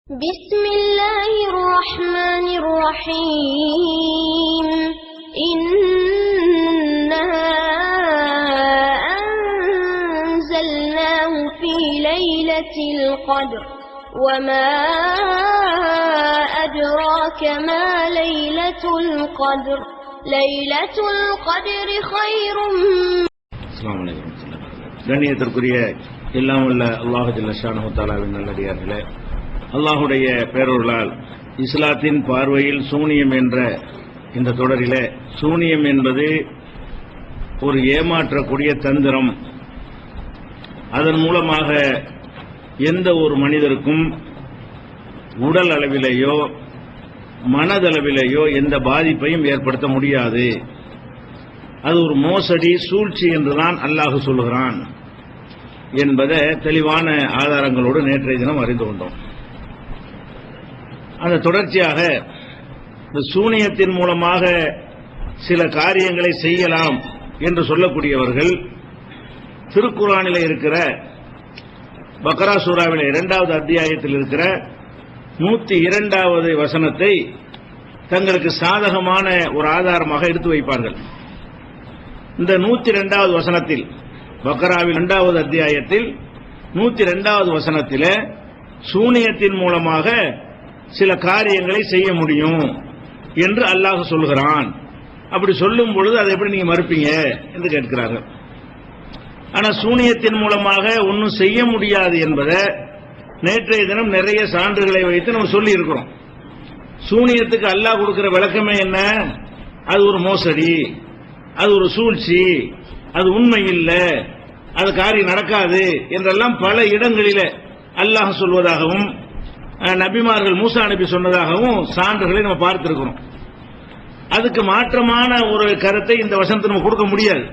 بسم الله الرحمن الرحيم إنا أنزلناه في ليلة القدر وما أدراك ما ليلة القدر ليلة القدر خير. السلام عليكم ورحمة الله. கண்ணியத்திற்குரிய எல்லாம் உள்ள அல்லாஹ் ஜல்ல ஷானஹு தஆலாவின் நல்லடியார்களே, அல்லாஹுடைய பேரருளால் இஸ்லாத்தின் பார்வையில் சூனியம் என்ற இந்த தொடரிலே சூனியம் என்பது ஒரு ஏமாற்றக்கூடிய தந்திரம். அதன் மூலமாக எந்த ஒரு மனிதருக்கும் உடல் அளவிலேயோ மனதளவிலேயோ எந்த பாதிப்பையும் ஏற்படுத்த முடியாது. அது ஒரு மோசடி சூழ்ச்சி என்றுதான் அல்லாஹ் சொல்லுகிறான் என்பதை தெளிவான ஆதாரங்களோடு நேற்றைய தினம் அறிந்து கொண்டோம். அந்த தொடர்ச்சியாக இந்த சூனியத்தின் மூலமாக சில காரியங்களை செய்யலாம் என்று சொல்லக்கூடியவர்கள் திருக்குர்ஆனில் இருக்கிற பக்ரா சூராவிலே 2வது அத்தியாயத்தில் இருக்கிற 102வது வசனத்தை தங்களுக்கு சாதகமான ஒரு ஆதாரமாக எடுத்து வைப்பார்கள். இந்த 102வது வசனத்தில் பக்ராவில் 2வது அத்தியாயத்தில் 102வது வசனத்தில் சூனியத்தின் மூலமாக சில காரியங்களை செய்ய முடியும் என்று அல்லாஹ் சொல்கிறான். அப்படி சொல்லும் பொழுது அதை எப்படி நீங்க மறுப்பீங்க என்று கேட்கிறார்கள். ஆனா சூனியத்தின் மூலமாக ஒன்றும் செய்ய முடியாது என்பதை நேற்றைய தினம் நிறைய சான்றுகளை வைத்து நம்ம சொல்லி இருக்கிறோம். சூனியத்துக்கு அல்லாஹ் கொடுக்கிற விளக்கமே என்ன? அது ஒரு மோசடி, அது ஒரு சூழ்ச்சி, அது உண்மை இல்லை, அது காரியம் நடக்காது என்றெல்லாம் பல இடங்களில அல்லாஹ் சொல்வதாகவும் நபிமார்கள் மூசா நபி சொன்னதாகவும் சான்றுகளை நம்ம பார்த்திருக்கிறோம். அதுக்கு மாற்றமான ஒரு கருத்தை இந்த வசனத்தை நம்ம கொடுக்க முடியாது.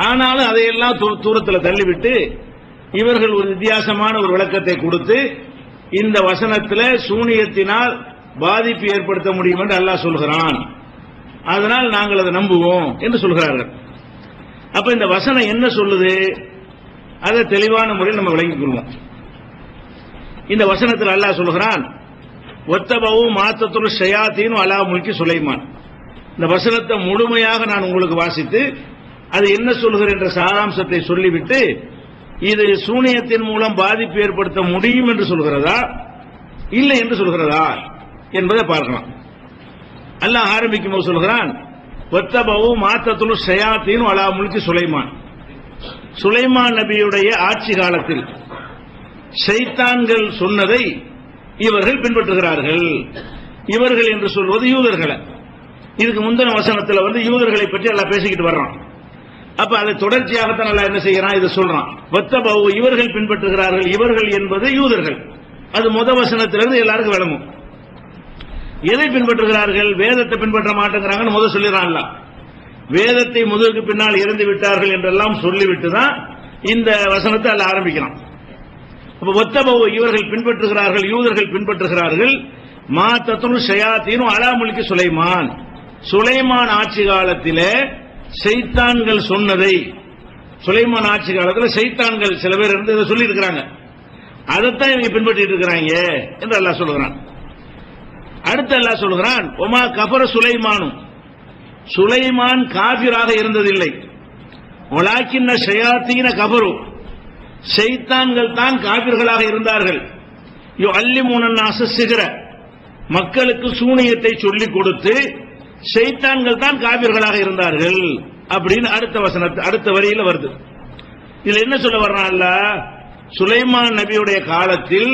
ஆனாலும் அதையெல்லாம் தூரத்தில் தள்ளிவிட்டு இவர்கள் ஒரு வித்தியாசமான ஒரு விளக்கத்தை கொடுத்து இந்த வசனத்தில் சூனியத்தினால் பாதிப்பு ஏற்படுத்த முடியும் என்று அல்லாஹ் சொல்கிறான், அதனால் நாங்கள் அதை நம்புவோம் என்று சொல்கிறார்கள். அப்ப இந்த வசனம் என்ன சொல்லுது அதை தெளிவான முறையில் நம்ம விளங்கிக் கொள்வோம். இந்த வசனத்தில் அல்லாஹ் சொல்கிறான், ஒத்தபவு மாத்தத்துல் ஷயாத்தீனு அலா முல்கி சுலைமான். இந்த வசனத்தை முழுமையாக நான் உங்களுக்கு வாசித்து அது என்ன சொல்கிற என்ற சாராம்சத்தை சொல்லிவிட்டு இது சூனியத்தின் மூலம் பாதிப்பு ஏற்படுத்த முடியும் என்று சொல்கிறதா இல்லை என்று சொல்கிறதா என்பதை பார்க்கலாம். அல்லாஹ் ஆரம்பிக்கும் போது சொல்கிறான், ஒத்தபவு மாத்தத்துல் ஷயாத்தீனு அலா முல்கி சுலைமான். சுலைமான் நபியுடைய ஆட்சி காலத்தில் ஷைத்தான்கள் சொன்னதை இவர்கள் பின்பற்றுகிறார்கள். இவர்கள் என்று சொல்வது யூதர்களை. இதுக்கு முந்தின வசனத்தில் யூதர்களை பற்றி எல்லாம் பேசிக்கிட்டு வர்றான். அப்ப அதை தொடர்ச்சியாகத்தான் எல்லாம் என்ன செய்யறான், இதை சொல்றான். வத்தபவு இவர்கள் பின்பற்றுகிறார்கள், இவர்கள் என்பது யூதர்கள். அது முத வசனத்திலிருந்து எல்லாருக்கும் விளங்கும். எதை பின்பற்றுகிறார்கள்? வேதத்தை பின்பற்ற மாட்டேங்கிறாங்கன்னு முதல் சொல்லிடறான்ல. வேதத்தை முதலுக்கு பின்னால் இறந்து விட்டார்கள் என்றெல்லாம் சொல்லிவிட்டு தான் இந்த வசனத்தை அல்ல ஆரம்பிக்கிறான். அப்ப ஒத்தபவு இவர்கள் பின்பற்றுகிறார்கள், யூதர்கள் பின்பற்றுகிறார்கள். மா தத்துல் ஷயாத்தீனு அலா முல்கி சுலைமான். சுலைமான் ஆட்சி காலத்திலே ஷைத்தான்கள் சொன்னதை, சுலைமான் ஆட்சி காலத்தில் ஷைத்தான்கள் சில பேர் இருந்து இதை சொல்லி இருக்கிறாங்க, அதைத்தான் இவங்க பின்பற்றிட்டு இருக்கிறாங்க என்று அல்லாஹ் சொல்கிறான். அடுத்து அல்லாஹ் சொல்கிறான், ஒமா கஃபர சுலைமானும், சுலைமான் காபிராக இருந்ததில்லை, வலாக்கின்ன ஷயாத்தீன கஃபரு, ஷைத்தான்கள் தான் காபிர்களாக இருந்தார்கள். யுஅல்லிமூன நாஸ சிஹ்ர, மக்களுக்கு சூனியத்தை சொல்லிக் கொடுத்து ஷைத்தான்கள் தான் காபிர்களாக இருந்தார்கள் அப்படின்னு அடுத்த வரியில வருது. இதுல என்ன சொல்ல வர்றான் அல்லாஹ்? சுலைமான் நபியுடைய காலத்தில்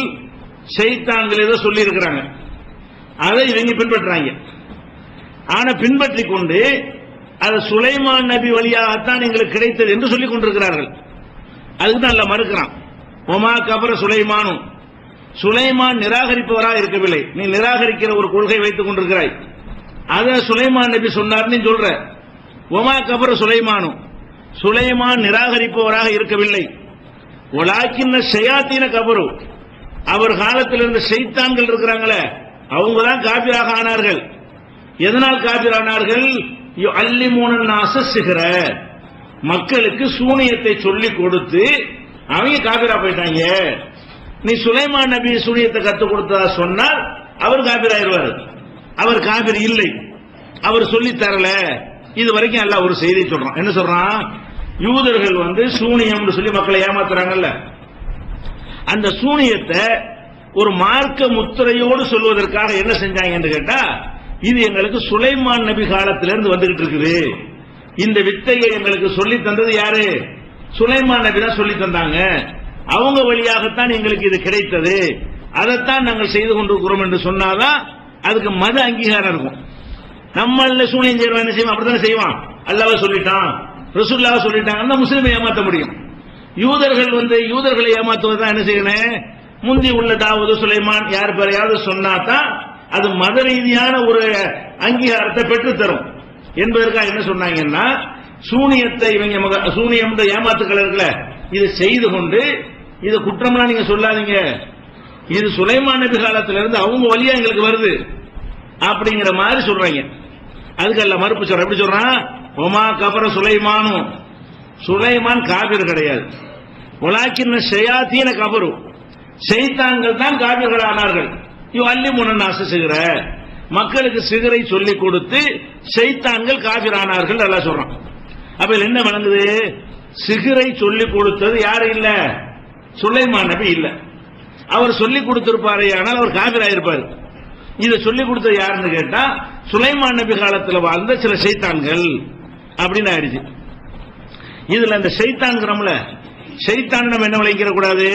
ஷைத்தான்கள் ஏதோ சொல்லி இருக்கிறாங்க, அதை இவங்க பின்பற்றாங்க. ஆனா பின்பற்றி கொண்டு அது சுலைமான் நபி வழியாகத்தான் எங்களுக்கு கிடைத்தது என்று சொல்லிக் கொண்டிருக்கிறார்கள். அதுக்கு தான் அல்ல மறுக்கிறான். ஒமா கபர சுலைமானும், சுலைமான் நிராகரிப்பவராக இருக்கவில்லை, நீ நிராகரிக்கிற ஒரு கொள்கை வைத்துக் கொண்டிருக்கிறாய், அதை சுலைமான் நபி சொன்னார் நீ சொல்ற. ஒமா கபர சுலைமானும், சுலைமான் நிராகரிப்பவராக இருக்கவில்லை. வலாக்கின்ன ஷயாத்தீன கபரு, அவர் காலத்தில் இருந்த ஷைத்தான்கள் இருக்கிறாங்களே அவங்க தான் காபிராக ஆனார்கள். எதனால் காபிரானார்கள்? யுஅல்லிமூன நாஸ சிஹ்ர, மக்களுக்கு சூனியத்தை சொல்லிக் கொடுத்து அவங்க காபிரா போயிட்டாங்க. நீ சுலைமான் நபி சூனியத்தை கற்றுக் கொடுத்ததா சொன்னால் அவர் காபிர் ஆயிடுவார். அவர் காபிர் இல்லை, அவர் சொல்லி தரல. இது வரைக்கும் எல்லாம் ஒரு செய்தி சொல்றான். என்ன சொல்றான்? யூதர்கள் சூனியம் சொல்லி மக்களை ஏமாத்துறாங்கல்ல, அந்த சூனியத்தை ஒரு மார்க்க முத்திரையோடு சொல்வதற்காக என்ன செஞ்சாங்கன்னு கேட்டா, இது எங்களுக்கு சுலைமான் நபி காலத்திலிருந்து வந்துகிட்டு இருக்குது, இந்த வித்தையை எங்களுக்கு சொல்லி தந்தது யாரு? சுலைமான் நபி தான் சொல்லி தந்தாங்க, அவங்க வழியாகத்தான் எங்களுக்கு இது கிடைத்தது, அதைத்தான் நாங்கள் செய்து கொண்டிருக்கிறோம் என்று சொன்னாதான் அதுக்கு மத அங்கீகாரம் இருக்கும். நம்மள சூனியம் செய்வான், என்ன செய்வான்? அப்படித்தானே செய்வான். அல்லாஹ் சொல்லிட்டான், ரசூலுல்லாஹ் சொல்லிட்டாங்கன்னா முஸ்லிமை ஏமாற்ற முடியும். யூதர்களை ஏமாத்துவதுதான் என்ன செய்யணும்? முந்தி உள்ள தாவூது சுலைமான் யார் பேரையாவது சொன்னாதான் அது மத ரீதியான ஒரு அங்கீகாரத்தை பெற்றுத்தரும் என்பதற்காக என்ன சொன்னாங்கன்னா, சூனியத்தை இவங்க சூனியம் ஏமாத்துக்கள் இருக்குல்ல, இதை செய்து கொண்டு இது குற்றம்லாம் நீங்க சொல்லாதீங்க, இது சுலைமான் நபி காலத்திலிருந்து அவங்க வழியா எங்களுக்கு வருது அப்படிங்கிற மாதிரி சொல்றாங்க. அதுக்கல்ல மறுப்பு சொல்ற. எப்படி சொல்றான்? ஒமா கபர சுலைமானும், சுலைமான் காபிர் கிடையாது, வலாக்கின் ஷயாத்தீன கபரு, ஷைத்தான்கள் தான் காபிர்கள் ஆனார்கள். அள்ளி முன்னாசு சிகர, மக்களுக்கு சிகரை சொல்லிக் கொடுத்து ஷைத்தான்கள் காபிர் ஆனார்கள் எல்லாம் சொல்றான். அப்ப என்ன விளங்குது? சிகரை சொல்லிக் கொடுத்தது யாரு இல்ல? சுலைமான் நபி இல்ல. அவர் சொல்லிக் கொடுத்திருப்பாரு, ஆனால் அவர் காபிர் ஆயிருப்பாரு. இதை சொல்லிக் கொடுத்தது யாருன்னு கேட்டா சுலைமான் நபி காலத்தில் வாழ்ந்த சில ஷைத்தான்கள் அப்படின்னு ஆயிடுச்சு. இதுல இந்த ஷைத்தான்கிறோம்ல, ஷைத்தான் நம்ம என்ன விளைக்கிற கூடாது?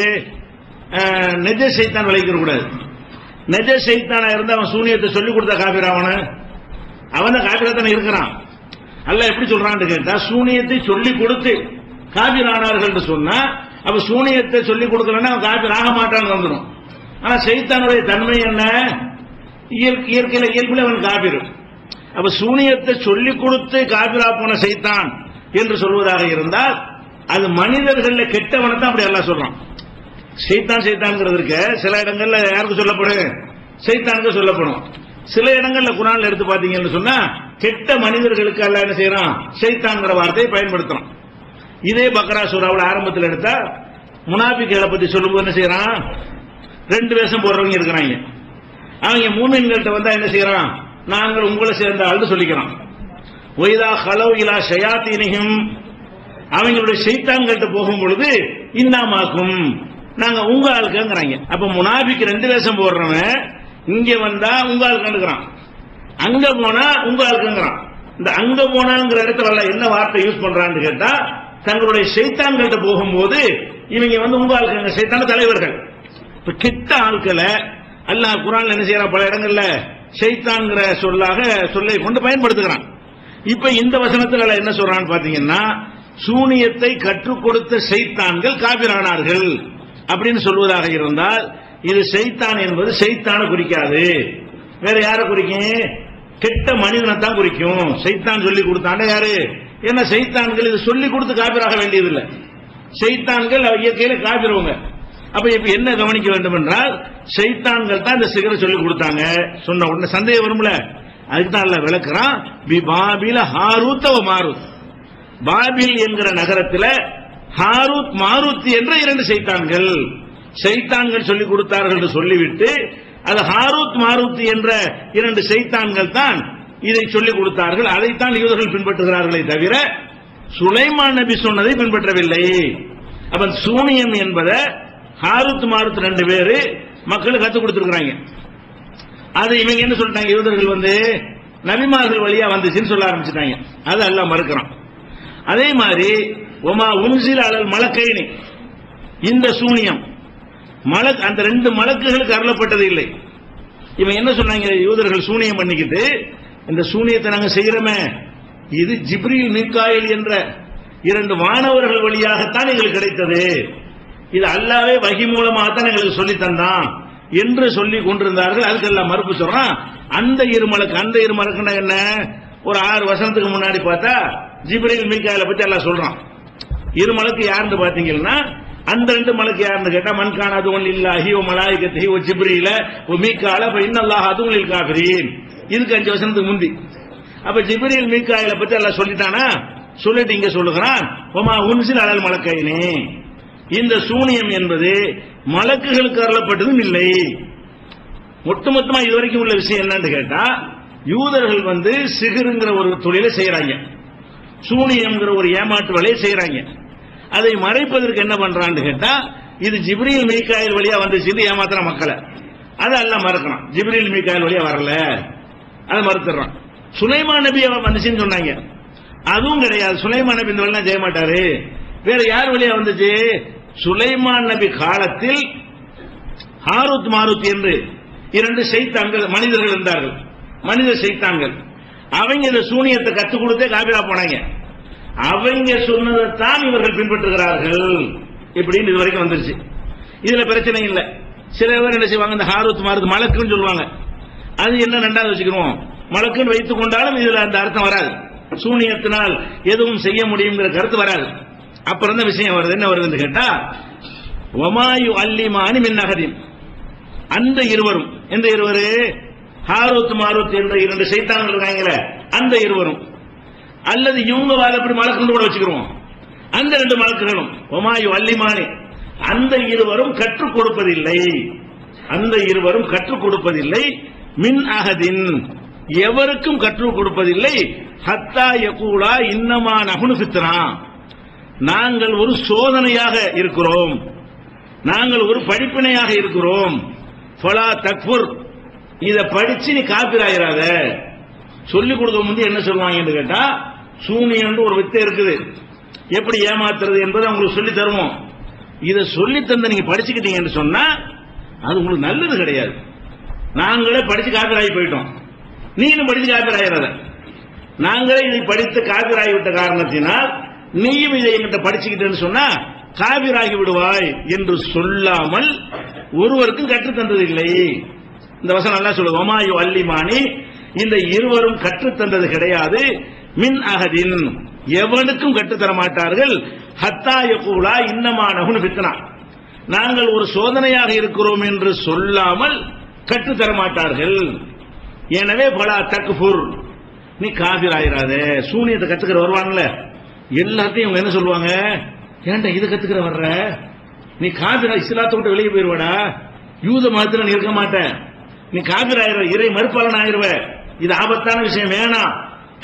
நெஜ ஷைத்தான் விளைக்கிற கூடாது. நெஜ ஷைத்தானா இருந்தா அவன் சூனியத்தை சொல்லிக் கொடுத்தா காபிர் அவன் தான் காபிரா தானே இருக்கிறான். அல்லாஹ் எப்படி சொல்றான்னு கேட்டா, சூனியத்தை சொல்லிக் கொடுத்து காபிர் ஆனார்கள் சொன்னா, அப்ப சூனியத்தை சொல்லிக் கொடுக்கலன்னா அவன் காபிர் ஆக மாட்டான்னு வந்துடும். ஆனா ஷைத்தானுடைய தன்மை என்ன? இயற்கையில அவன் காபிர். அப்ப சூனியத்தை சொல்லிக் கொடுத்து காபிரா போன ஷைத்தான் என்று சொல்வதாக இருந்தால் அது மனிதர்கள கெட்டவனை தான் அப்படி எல்லாம் சொல்றான். ஷைத்தான்ங்கிறது சில இடங்கள்ல யாருக்கு சொல்லப்படும்? ஷைத்தானுக்கு சொல்லப்படும். சில இடங்கள்ல குர்ஆன்ல எடுத்து பாத்தீங்கன்னு சொன்னா கெட்ட மனிதர்களுக்கு அல்லாஹ் என்ன செய்யறான்? ஷைத்தான்ங்கிற வார்த்தையை பயன்படுத்துறான். இதே பக்ரா சூராவுல ஆரம்பத்தில் எடுத்தா முனாஃபிக்குகளை பத்தி சொல்லும்போது என்ன செய்யறான்? 2 வேஷம் போடுறவங்க இருக்கிறாங்க. அவங்க மூமின்கள்ட்ட வந்தா என்ன செய்யறான்? நாங்கள் உங்களை சேர்ந்த ஆள் சொல்லிக்கிறான். ஒய்தா ஹலோ இலா ஷயாத்தீனிஹிம், அவங்களுடைய ஷைத்தான்கள்ட்ட போகும் பொழுது இன்னாமாக்கும், நாங்க உங்க ஆளுக்குங்கிறாங்க. அப்ப முனாஃபிக் 2 வேஷம் போடுறவன் இங்க வந்தா உங்க ஆளுக்குறான், அங்க போனா உங்க ஆளுக்குங்கிறான். இந்த அங்க போனாங்கிற இடத்துல என்ன வார்த்தை யூஸ் பண்றான்னு கேட்டா, தங்களுடைய ஷைத்தான்கள்ட்ட போகும்போது இவங்க உங்க ஆளுக்குங்க, ஷைத்தான தலைவர்கள். இப்ப கிட்ட ஆட்களை அல்லாஹ் குர்ஆன்ல என்ன செய்யறான்? பல இடங்கள்ல ஷைத்தான்ங்கிற சொல்லை கொண்டு பயன்படுத்துகிறான். இப்ப இந்த வசனத்துல என்ன சொல்றான்னு பாத்தீங்கன்னா, சூனியத்தை கற்றுக் கொடுத்த ஷைத்தான்கள் காபிரானார்கள் அப்படின்னு சொல்வதாக இருந்தால் இது ஷைத்தான் என்பது ஷைத்தானை குறிக்காது, வேற யாரை குறிக்கும்? கெட்ட மனிதனை தான் குறிக்கும். ஷைத்தான் சொல்லி கொடுத்தாண்ட யாரு? ஏன்னா ஷைத்தான்கள் இது சொல்லி கொடுத்து காபிராக வேண்டியதில்லை. ஷைத்தான்கள் இயற்கையில காபிரவங்க. அப்ப இப்ப என்ன கவனிக்க வேண்டும் என்றால், ஷைத்தான்கள் தான் இந்த சிகரை சொல்லி கொடுத்தாங்க சொன்ன உடனே சந்தேகம் வரும்ல, அதுக்கு தான் அல்லாஹ் விளக்குறான். பாபில ஹாரூத் மாரூத், பாபில் என்கிற நகரத்தில் ஹாரூத் மாரூத் என்ற 2 ஷைத்தான்கள் சொல்லிக் கொடுத்தார்கள் என்று சொல்லிவிட்டு, அது ஹாரூத் மாரூத் என்ற 2 ஷைத்தான்கள் தான் இதை சொல்லிக் கொடுத்தார்கள். அதைத்தான் யூதர்கள் பின்பற்றுகிறார்களே தவிர சுலைமான் நபி சொன்னதை பின்பற்றவில்லை. அப்ப சூனியம் என்பதை ஹாரூத் மாரூத் 2 பேரு மக்களுக்கு கற்றுக் கொடுத்திருக்கிறாங்க. அது இவங்க என்ன சொல்லிட்டாங்க? யூதர்கள் நபிமார்கள் வழியா வந்துச்சுன்னு சொல்ல ஆரம்பிச்சுட்டாங்க. அது அல்லாஹ் மறுக்கிறான். அதே மாதிரி ஒமா உன்சில அலல் மலக்கைனி, இந்த சூனியம் அந்த 2 மலக்குகளுக்கு அருளப்பட்டது இல்லை. இவங்க என்ன சொன்னாங்க? யூதர்கள் சூனியம் பண்ணிக்கிட்டு, இந்த சூனியத்தை நாங்க செய்யறோமே, இது ஜிப்ரீல் மீகாயில் என்ற 2 வானவர்கள் வழியாகத்தான் எங்களுக்கு கிடைத்தது, இது அல்லாஹ்வே வஹி மூலமாகத்தான் எங்களுக்கு சொல்லி தந்தான் என்று சொல்லி கொண்டிருந்தார்கள். அதுக்கெல்லாம் மறுப்பு சொல்றான். அந்த இருமலக்குன்னா என்ன? ஒரு 6 வருஷத்துக்கு முன்னாடி பார்த்தா ஜிப்ரீல் மீகாயில பத்தி எல்லாம் சொல்றான். இருமலக்கு யாருன்னு பாத்தீங்கன்னா, அந்த 2 மலக்கு யாருன்னு கேட்டா, மன்கான அதுவும் இல்லாஹி ஓ மலாயிகத்தி ஓ ஜிப்ரீல ஓ மீகால இன்னல்லாஹ் அதுவும் இல் காஃபிரீன். இதுக்கு 5 வருஷத்துக்கு முந்தி. அப்ப ஜிப்ரீல் மீகாயில பத்தி எல்லாம் சொல்லிட்டானா? சொல்லிட்டு இங்க சொல்லுகிறான், ஒமா உன்சில் அலல் மலக்கைனே, இந்த சூனியம் என்பது மலக்குகளுக்கு அருளப்பட்டதும் இல்லை. ஒட்டுமொத்தமா இதுவரைக்கும் உள்ள விஷயம் என்னன்னு கேட்டா, யூதர்கள் சிகிருங்கிற ஒரு தொழிலை செய்யறாங்க, சூனியம்ங்கிற ஒரு ஏமாற்று வேலையை செய்யறாங்க. அதை மறைப்பதற்கு என்ன பண்றான்னு கேட்டா, இது ஜிப்ரீல் மீகாயில் வழியா வந்துச்சு ஏமாத்துற மக்களை. அதை எல்லாம் மறுக்கணும். ஜிப்ரீல் மீகாயில் வழியா வரல, அதை மறுத்துறான். சுலைமான் நபி வந்துச்சுன்னு சொன்னாங்க, அதுவும் கிடையாது. சுலைமான் நபி இந்த வழியா செய்ய மாட்டாரு. வேற யார் வழியா வந்துச்சு? சுலைமான் நபி காலத்தில் ஹாரூத் மாரூத் என்று 2 சைத்தான்கள் மனிதர்கள் இருந்தார்கள், மனித சைத்தான்கள். அவங்க இந்த சூனியத்தை கற்றுக் கொடுத்தே காபிரா போனாங்க. அவங்க சொன்னதைத்தான் இவர்கள் பின்பற்றுகிறார்கள். இப்படின்னு இது வரைக்கும் வந்துருச்சு. இதுல பிரச்சனை இல்லை. சில பேர் என்ன செய்வாங்க, இந்த ஹாரூத் மாரூத் மலக்குன்னு சொல்லுவாங்க. அது என்ன ரெண்டாவது வச்சுக்கிறோம், மலக்குன்னு வைத்துக் கொண்டாலும் இதுல அந்த அர்த்தம் வராது. சூனியத்தினால் எதுவும் செய்ய முடியுங்கிற கருத்து வராது. அப்புறம் தான் விஷயம் வருது. என்ன வருதுன்னு கேட்டா, ஒமாயு அல்லிமானி மின் அகதின், அந்த இருவரும், எந்த இருவரு? ஹாரூத் மாரூத் என்ற 2 சைத்தான்கள் இருக்காங்களே, அந்த இருவரும். அல்லது இவங்க வாழப்படி மலக்குன்னு கூட வச்சுக்கிறோம். அந்த 2 மலக்குகளும் ஒமாயு அல்லிமானி, அந்த இருவரும் கற்றுக் கொடுப்பதில்லை. அந்த இருவரும் கற்றுக் கொடுப்பதில்லை. மின் அகதின், எவருக்கும் கற்றுக் கொடுப்பதில்லை. ஹத்தா யகூலா இன்னமா நஹ்னு ஃபித்னா, நாங்கள் ஒரு சோதனையாக இருக்கிறோம், நாங்கள் ஒரு படிப்பினையாக இருக்கிறோம். ஃபலா தக்ஃபுர், இத படிச்சு நீ காபிராயிராத. சொல்லிக் கொடுக்க முந்தைய என்ன சொல்லுவாங்க கேட்டா, சூனியம் ஒரு வித்தை இருக்குது, எப்படி ஏமாத்துறது என்பதை உங்களுக்கு சொல்லி தருவோம். இதை சொல்லி தந்த நீங்க படிச்சுக்கிட்டீங்கன்னு சொன்னா அது உங்களுக்கு நல்லது கிடையாது. நாங்களே படிச்சு காபிராகி போயிட்டோம், நீங்களும் படிச்சு காபிராயிராத. நாங்களே இதை படித்து காபிராகிவிட்ட காரணத்தினால் நீயும் இதை எங்கிட்ட படிச்சுக்கிட்டேன்னு சொன்னா காபிராகி விடுவாய் என்று சொல்லாமல் ஒருவருக்கும் கற்றுத் தந்ததில்லை. இந்த வசனம் நல்லா சொல்லுது. ஒமாயு அல்லிமானி, இந்த இருவரும் கற்றுத் தந்தது கிடையாது. மின் அகதின், எவனுக்கும் கற்றுத்தர மாட்டார்கள். ஹத்தா யகூலா இன்னமா நஹ்னு ஃபித்னா, நாங்கள் ஒரு சோதனையாக இருக்கிறோம் என்று சொல்லாமல் கற்றுத்தர மாட்டார்கள். எனவே ஃபலா தக்ஃபுர், நீ காபிர் ஆயிராத. சூனியத்தை கத்துக்கிற வருவாங்கல்ல, எல்லாத்தையும் இவங்க என்ன சொல்லுவாங்க, ஏன்டா இதை கத்துக்கிற வர்ற, நீ காபிரா, இஸ்லாத்தை விட்டு வெளியே போயிருவடா, யூத மதத்துல நீ இருக்க மாட்ட, நீ காபிர் ஆயிர, இறை மறுப்பாளன் ஆயிருவ, இது ஆபத்தான விஷயம், வேணாம்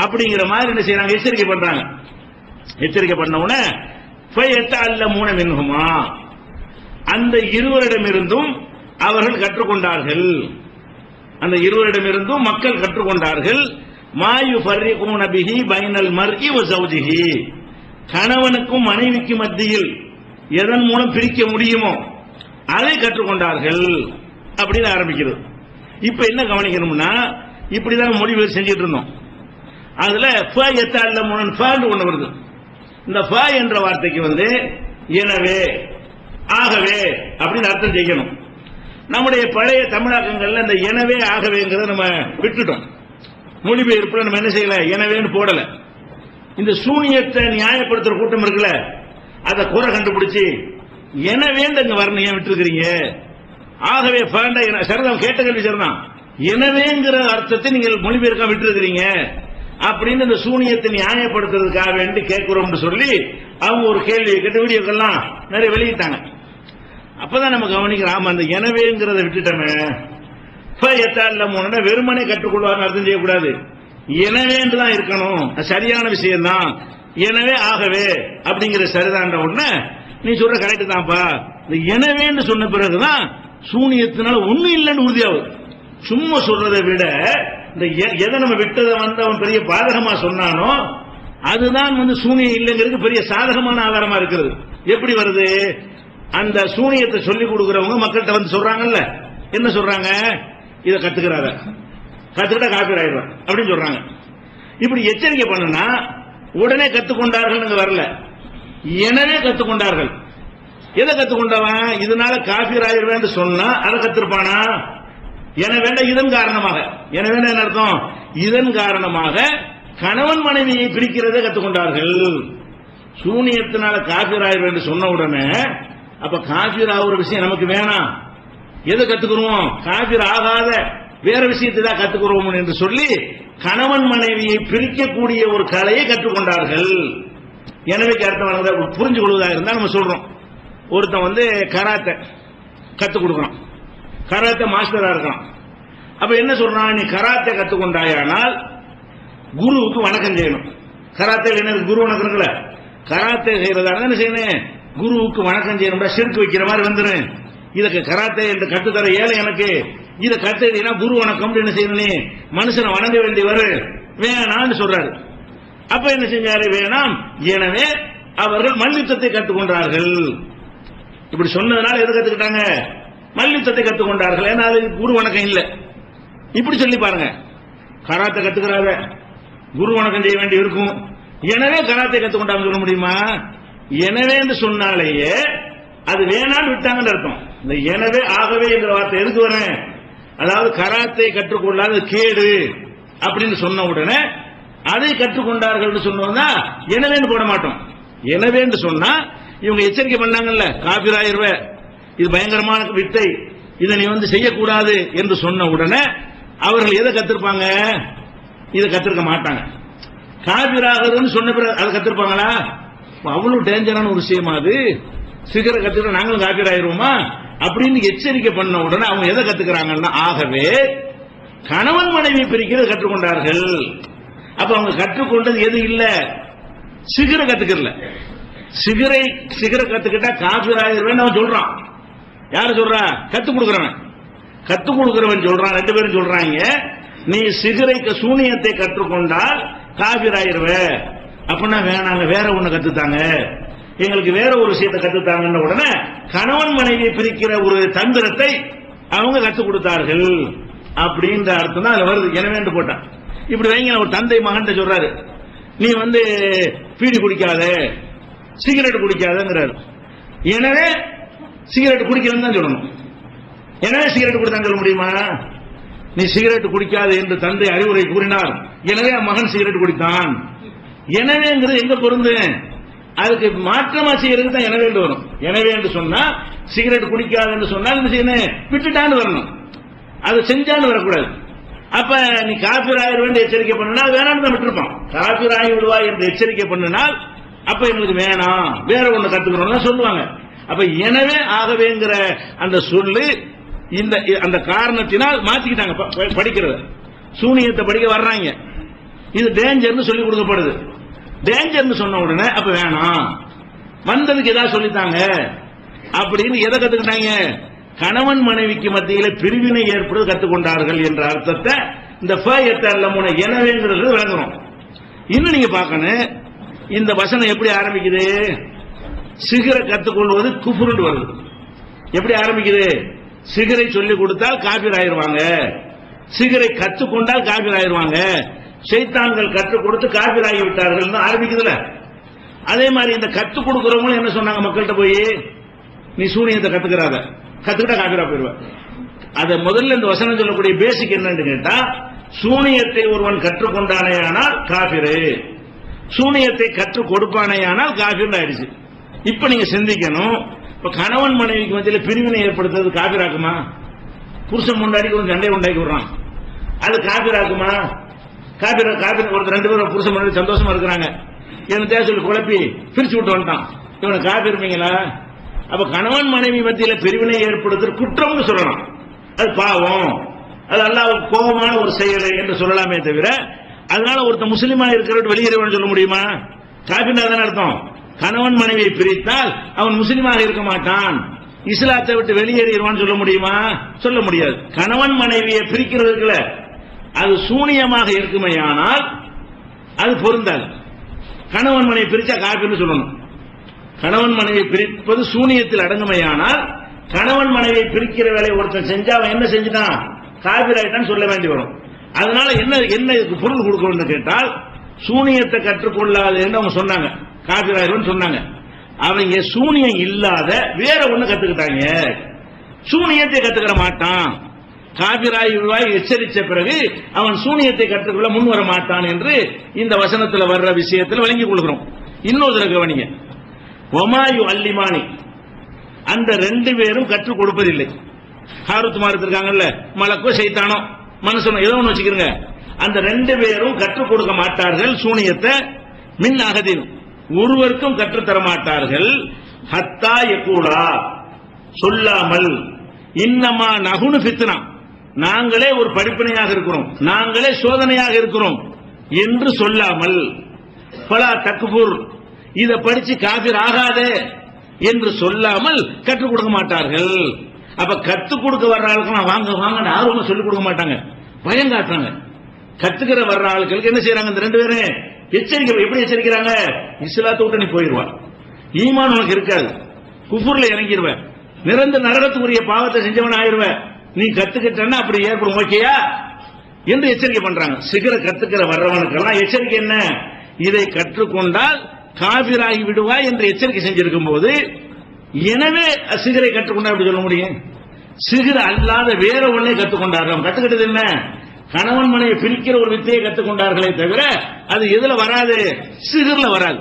அப்படிங்கிற மாதிரி என்ன செய்யறாங்க, எச்சரிக்கை பண்றாங்க. எச்சரிக்கை பண்ண உடனே ஃபயத்தஅல்லமூன மின்ஹுமா, அந்த இருவரிடமிருந்தும் அவர்கள் கற்றுக்கொண்டார்கள். அந்த இருவரிடமிருந்தும் மக்கள் கற்றுக்கொண்டார்கள். மாயு ஃபர்ரிகூன பிஹி பைனல் மர்இ வ ஸௌஜிஹி, கணவனுக்கும் மனைவிக்கும் மத்தியில் எதன் மூலம் பிரிக்க முடியுமோ அதை கற்றுக்கொண்டார்கள் அப்படின்னு ஆரம்பிக்கிறது. இப்ப என்ன கவனிக்கணும்னா, இப்படிதான் மொழிபெயர் செஞ்சுட்டு இருந்தோம். அதுல ஒண்ணு வருது. இந்த ஃப என்ற வார்த்தைக்கு எனவே, ஆகவே அப்படின்னு அர்த்தம் செய்யணும். நம்முடைய பழைய தமிழாக்கங்கள்ல இந்த எனவே ஆகவேங்கிறத நம்ம விட்டுட்டோம். மொழிபெயர்ப்புல நம்ம என்ன செய்யல, எனவேன்னு போடல. இந்த சூனியத்தை நியாயப்படுத்துற கூட்டம் இருக்குல்ல, அதை குறை கண்டுபிடிச்சு எனவேன்னு அங்க வரணும், ஏன் விட்டுருக்கிறீங்க? ஆகவே சரிதான், கேட்ட கேள்வி சரிதான், எனவேங்கிற அர்த்தத்தை நீங்கள் மொழிபெயர்க்க விட்டுருக்கிறீங்க அப்படின்னு இந்த சூனியத்தை நியாயப்படுத்துறதுக்காக வேண்டி கேட்கிறோம்னு சொல்லி அவங்க ஒரு கேள்வி கேட்டு வீடியோக்கெல்லாம் நிறைய வெளியிட்டாங்க. அப்பதான் நம்ம கவனிக்கிறோம், அந்த எனவேங்கிறத விட்டுட்டோமே. வெறுமனே கற்றுக்கொள்வார் அர்த்தம் செய்யக்கூடாது, எனவே என்றுதான் இருக்கணும், சரியான விஷயம் தான். எனவே ஆகவே அப்படிங்கிற சரிதான் உடனே நீ சொல்ற கரெக்ட் தான்ப்பா. இந்த எனவேன்னு சொன்ன பிறகுதான் சூனியத்தினால ஒண்ணு இல்லைன்னு உறுதியாகும். சும்மா சொல்றதை விட இந்த எதை நம்ம விட்டதை அவன் பெரிய பாதகமா சொன்னானோ அதுதான் சூனியம் இல்லைங்கிறது பெரிய சாதகமான ஆதாரமா இருக்கிறது. எப்படி வருது? அந்த சூனியத்தை சொல்லிக் கொடுக்கிறவங்க மக்கள்கிட்ட சொல்றாங்கல்ல, என்ன சொல்றாங்க, இதை கத்துக்கிறாங்க, கத்துக்கிட்டா காப்பீர் ஆயிடுவாங்க அப்படின்னு சொல்றாங்க. இப்படி எச்சரிக்கை பண்ணுனா உடனே கத்துக்கொண்டார்கள் வரல, எனவே கத்துக்கொண்டார்கள். எதை கத்துக்கொண்டவன்? இதனால காபீர் ஆயிடுவேன் சொன்னா அதை கத்திருப்பானா? எனவே இதன் காரணமாக, எனவே என்ன அர்த்தம், இதன் காரணமாக கணவன் மனைவியை பிரிக்கிறதை கத்துக்கொண்டார்கள். சூனியத்தினால காபீர் ஆயிடுவேன் சொன்ன உடனே அப்ப காபீர் ஆகிற விஷயம் நமக்கு வேணாம், எதை கத்துக்கிறோம், காபீர் ஆகாத வேற விஷயத்தை தான் கத்துக்கிறோம் என்று சொல்லி கணவன் மனைவியை பிரிக்கக்கூடிய ஒரு கலையை கற்றுக்கொண்டார்கள். எனவே அர்த்தம் புரிஞ்சு கொள்வதாக இருந்தால் நம்ம சொல்றோம், ஒருத்தன் வந்து கராத்தே கத்துக் கொடுக்கறான், கராத்தே மாஸ்டரா இருக்கான். அப்ப என்ன சொல்றான், நீ கராத்தே கத்துக்கொண்டாயானால் குருவுக்கு வணக்கம் செய்யணும். கராத்தே என்ன குரு வணக்கம் இருக்குல்ல, கராத்தே செய்யறதா என்ன செய்யணும், குருவுக்கு வணக்கம் செய்யணும்டா, சிறுக்கு வைக்கிற மாதிரி வந்துடும். இதுக்கு கராத்தே என்று கட்டுத்தர ஏழை எனக்கு இதை கத்துனா குரு வணக்கம் என்ன செய்யணும், மனுஷனை வணங்க வேண்டியவர் வேணான்னு சொல்றாரு. அப்ப என்ன செஞ்சாரு, வேணாம். எனவே அவர்கள் மல்யுத்தத்தை கற்றுக்கொண்டார்கள். இப்படி சொன்னதுனால எது கத்துக்கிட்டாங்க, மல்யுத்தத்தை கற்றுக்கொண்டார்கள். ஏன்னா அது குரு வணக்கம் இல்லை. இப்படி சொல்லி பாருங்க, கராத்தே கத்துக்கிறாங்க, குரு வணக்கம் செய்ய வேண்டி இருக்கும். எனவே கராத்தே கத்துக்கொண்டாங்க சொல்ல முடியுமா? எனவே என்று சொன்னாலேயே அது வேணான்னு விட்டாங்கன்னு அர்த்தம். இந்த எனவே ஆகவே என்ற வார்த்தை எதுக்கு வரேன், அதாவது கராத்தே கற்றுக்கொள்ளாத கேடு அப்படின்னு சொன்ன உடனே அதை கற்றுக்கொண்டார்கள் சொன்னா எனவேன்னு போட மாட்டோம். எனவே என்று சொன்னா இவங்க எச்சரிக்கை பண்ணாங்கல்ல, காபிராயிருவ, இது பயங்கரமான வித்தை, இதை நீ வந்து செய்யக்கூடாது என்று சொன்ன உடனே அவர்கள் எதை கத்திருப்பாங்க, இதை கத்திருக்க மாட்டாங்க. காபிராகிறதுன்னு சொன்ன பிறகு அதை கத்திருப்பாங்களா? அவ்வளவு டேஞ்சரான ஒரு விஷயமா அது, சிகரை கத்துக்கிற நாங்களும் காபிராயிருவோமா அப்படின்னு எச்சரிக்கை பண்ண உடனே அவங்க எதை கத்துக்கிறாங்கன்னா, ஆகவே கணவன் மனைவி பிரிக்கிறது கற்றுக்கொண்டார்கள். அப்ப அவங்க கற்றுக்கொண்டது எது இல்ல, சிகரை கத்துக்கல. சிகரை கத்துக்கிட்டா காபிராயிருவேன் அவன் சொல்றான். யாரு சொல்றா, கத்துக் கொடுக்கிறவன் சொல்றான். ரெண்டு பேரும் சொல்றாங்க, நீ சிகரை சூனியத்தை கற்றுக்கொண்டால் காபிராயிருவ. அப்படின்னா வேணாங்க, வேற ஒண்ணு கத்துத்தாங்க, எங்களுக்கு வேற ஒரு விஷயத்தை கத்துத்தாங்க. உடனே கணவன் மனைவி பிரிக்கிற ஒரு தந்திரத்தை அவங்க கத்துக் கொடுத்தார்கள் அப்படின்ற அர்த்தம் தான் அதுல வருது. எனவே போட்டான். இப்படி வைங்க, ஒரு தந்தை மகன் சொல்றாரு, நீ வந்து பீடி குடிக்காத, சிகரெட் குடிக்காதங்கிறாரு. எனவே சிகரெட் குடிக்கலன்னு தான் சொல்லணும். எனவே சிகரெட் குடித்தான் சொல்ல முடியுமா? நீ சிகரெட் குடிக்காது என்று தந்தை அறிவுரை கூறினார், எனவே மகன் சிகரெட் குடித்தான். எனவேங்கிறது எங்க பொருந்து, அதுக்கு மாற்றமா செய்யறதுக்கு தான் எனவே வரும். எனவே என்று சொன்னா சிகரெட் குடிக்காது என்று சொன்னால் என்ன செய்யணும், விட்டுட்டான்னு வரணும், அதை செஞ்சான்னு வரக்கூடாது. அப்ப நீ காபிராயிருவா எச்சரிக்கை பண்ணினா வேணான்னு தான் விட்டுருப்பான். காபிராகி விடுவா என்று எச்சரிக்கை பண்ணினால் அப்ப எங்களுக்கு வேணாம், வேற ஒண்ணு கத்துக்கணும் சொல்லுவாங்க. அப்ப எனவே ஆகவேங்கிற அந்த சொல்லு இந்த அந்த காரணத்தினால் மாத்திக்கிட்டாங்க. படிக்கிறது சூனியத்தை படிக்க வர்றாங்க, இது டேஞ்சர்னு சொல்லி கொடுக்கப்படுது. டேஞ்சர்னு சொன்ன உடனே அப்ப வேணாம், வந்ததுக்கு ஏதாவது சொல்லித்தாங்க அப்படின்னு எதை கத்துக்கிட்டாங்க, கணவன் மனைவிக்கு மத்தியில பிரிவினை ஏற்படுவது கற்றுக்கொண்டார்கள் என்ற அர்த்தத்தை இந்த எனவேங்கிறது விளங்கணும். இன்னும் நீங்க பார்க்கணும், இந்த வசனம் எப்படி ஆரம்பிக்குது, சிகரை கற்றுக்கொள்வது குஃப்ருன்னு வருது. எப்படி ஆரம்பிக்குது, சிகரை சொல்லிக் கொடுத்தால் காபிர் ஆயிருவாங்க, சிகரை கற்றுக்கொண்டால் காபிர் ஆயிருவாங்க, ஷைத்தான்கள் கற்றுக் கொடுத்து காபிர் ஆகி விட்டார்கள் ஆரம்பிக்குதுல. அதே மாதிரி இந்த கற்றுக் கொடுக்கிறவங்களும் என்ன சொன்னாங்க மக்கள்கிட்ட போய், நீ சூனியத்தை கத்துக்கிறாத, கத்துக்கிட்டா காபிரா போயிருவ. அத முதல்ல இந்த வசனம் சொல்லக்கூடிய பேசிக் என்னன்னு கேட்டா, சூனியத்தை ஒருவன் கற்றுக்கொண்டானேயானால் காபிரு, சூனியத்தை கற்றுக் கொடுப்பானேயானால் காபிர் ஆயிடுச்சு. இப்ப நீங்க சிந்திக்கணும், இப்ப கணவன் மனைவிக்கு மத்தியில பிரிவினை ஏற்படுத்துறது காபிராக்குமா? புருஷன் முன்னாடி ஒரு சண்டை உண்டாக்கி விடுறான், அது காபிராக்குமா? காபிர ஒரு ரெண்டு பேரும் புருஷன் முன்னாடி சந்தோஷமா இருக்கிறாங்க, என்ன தேவை சொல்லி குழப்பி பிரிச்சு விட்டு வந்துட்டான், இவனை காபிருப்பீங்களா? அப்ப கணவன் மனைவி மத்தியில பிரிவினை ஏற்படுத்துற குற்றம்னு சொல்லலாம், அது பாவம், அது அல்லாஹ்வுக்கு கோபமான ஒரு செயல் என்று சொல்லலாமே தவிர, அதனால ஒருத்தன் முஸ்லிமா இருக்கிறவன் வெளியேறுவான்னு சொல்ல முடியுமா? காபிர்னா தானே அர்த்தம். கணவன் மனைவியை பிரித்தால் அவன் முஸ்லிமாக இருக்க மாட்டான், இஸ்லாத்தை விட்டு வெளியேறிடுவான்னு சொல்ல முடியுமா? சொல்ல முடியாது. கணவன் மனைவியை பிரிக்கிறதுக்குல அது சூனியமாக இருக்குமையானால் அது பொருந்தாது. கணவன் மனைவி பிரிச்சா காபிர்னு சொல்லணும். கணவன் மனைவி பிரிப்பது சூனியத்தில் அடங்குமையானால் கணவன் மனைவியை பிரிக்கிற வேலையை ஒருத்தன் செஞ்சா அவன் என்ன செஞ்சுட்டான், காபிர் ஆயிட்டான்னு சொல்ல வேண்டி வரும். அதனால என்ன இதுக்கு பொருள் கொடுக்கணும்னு கேட்டால், சூனியத்தை கற்றுக்கொள்ளாது என்று அவங்க சொன்னாங்க, காபிர் ஆயிரும் சொன்னாங்க. அவங்க சூனியம் இல்லாத வேற ஒண்ணு கத்துக்கிட்டாங்க, சூனியத்தை கத்துக்கிற மாட்டான், காபிராய் எச்சரித்த பிறகு அவன் சூனியத்தை கற்றுக்கொள்ள முன் வர மாட்டான் என்று இந்த வசனத்தில் வர்ற விஷயத்தில் விளங்கிக் கொள்கிறோம். இன்னொரு தடவை கவனிங்க, ஒமாயு அல்லிமானி, அந்த ரெண்டு பேரும் கற்றுக் கொடுப்பதில்லை. ஹாரூத் மாரூத் இருக்காங்கல்ல, மலக்கோ சைத்தானோ மனுஷனோ ஏதோ ஒன்று வச்சுக்கிறங்க, அந்த ரெண்டு பேரும் கற்றுக் கொடுக்க மாட்டார்கள் சூனியத்தை. மின் அகதின், ஒருவருக்கும் கற்றுத்தர மாட்டார்கள். ஹத்தா யகூலா சொல்லாமல், இன்னமா நகுனு ஃபித்னா நாங்களே ஒரு படிப்பினையாக இருக்கிறோம், நாங்களே சோதனையாக இருக்கிறோம் என்று சொல்லாமல், ஃபலா தக்ஃபுர் இத படிச்சு காபிர் ஆகாதே என்று சொல்லாமல் கற்றுக் கொடுக்க மாட்டார்கள். அப்ப கற்றுக் கொடுக்க வர்ற ஆளுக்கு வாங்க வாங்க ஆர்வம் சொல்லிக் கொடுக்க மாட்டாங்க, பயம் காட்டுறாங்க. கத்துக்கிற வர்ற ஆளுகளுக்கு என்ன செய்யறாங்க? இந்த ரெண்டு பேரும் எச்சரிக்கை. எப்படி எச்சரிக்கிறாங்க? இஸ்லாத்தை விட்டு நீ போயிடுவான், ஈமான் உனக்கு இருக்காது, குஃபுர்ல இறங்கிடுவ, நிரந்தர நரகத்துக்குரிய பாவத்தை செஞ்சவன் ஆயிடுவ, நீ கத்துக்கிட்டன்னா அப்படி ஏற்படும், ஓகேயா என்று எச்சரிக்கை பண்றாங்க. சிகர கத்துக்கிற வர்றவனுக்கெல்லாம் எச்சரிக்கை என்ன? இதை கற்றுக்கொண்டால் காபிராகி விடுவாய் என்று எச்சரிக்கை செஞ்சிருக்கும் போது, எனவே சிகரை கற்றுக்கொண்டா அப்படி சொல்ல முடியும்? சிகர அல்லாத வேற ஒன்றை கற்றுக்கொண்டார்கள். கத்துக்கிட்டது என்ன? கணவன் மனைவி பிரிக்கிற ஒரு வித்தையை கற்றுக்கொண்டார்களே தவிர அது எதுல வராது? சிகர்ல வராது.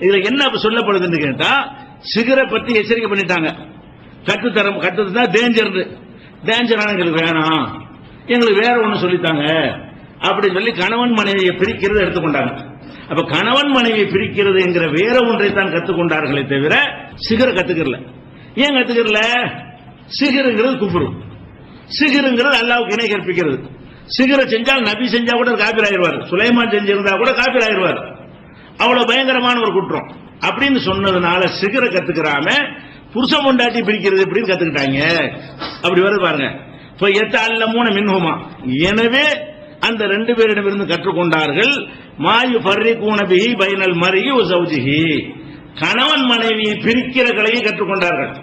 இதுல என்ன சொல்லப்படுதுன்னு கேட்டா, சிகரை பத்தி எச்சரிக்கை பண்ணிட்டாங்க. கட்டுத்தா டேஞ்சரான எங்களுக்கு வேணாம், எங்களுக்கு வேற ஒண்ணு சொல்லித்தாங்க அப்படின்னு சொல்லி கணவன் மனைவியை பிரிக்கிறது எடுத்துக்கொண்டாங்க. அப்ப கணவன் மனைவியை பிரிக்கிறது என்கிற வேற ஒன்றை தான் கற்றுக்கொண்டார்களே தவிர சிகர கத்துக்கல. ஏன் கத்துக்கல? சிகருங்கிறது குஃப்ரு, சிகருங்கிறது அல்லாஹ்வுக்கு இணை கற்பிக்கிறது. சிகர செஞ்சால் நபி செஞ்சா கூட காபிர் ஆயிடுவார், சுலைமான் செஞ்சிருந்தா கூட காபிர் ஆயிடுவார், அவ்வளவு பயங்கரமான ஒரு குற்றம் அப்படின்னு சொன்னதுனால சிகர கத்துக்கிறாம புருஷன் பொண்டாட்டி பிரிக்கிறது எப்படின்னு கத்துக்கிட்டாங்க. அப்படி வருது பாருங்க. எத்தல்லமூன மின்ஹுமா, எனவே அந்த ரெண்டு பேரிடமிருந்து கற்றுக்கொண்டார்கள். மாயு ஃபர்ரிகூன பிஹி பைனல் மர்இ வ ஸௌஜிஹி, கணவன் மனைவியை பிரிக்கிற கலையை கற்றுக்கொண்டார்கள்.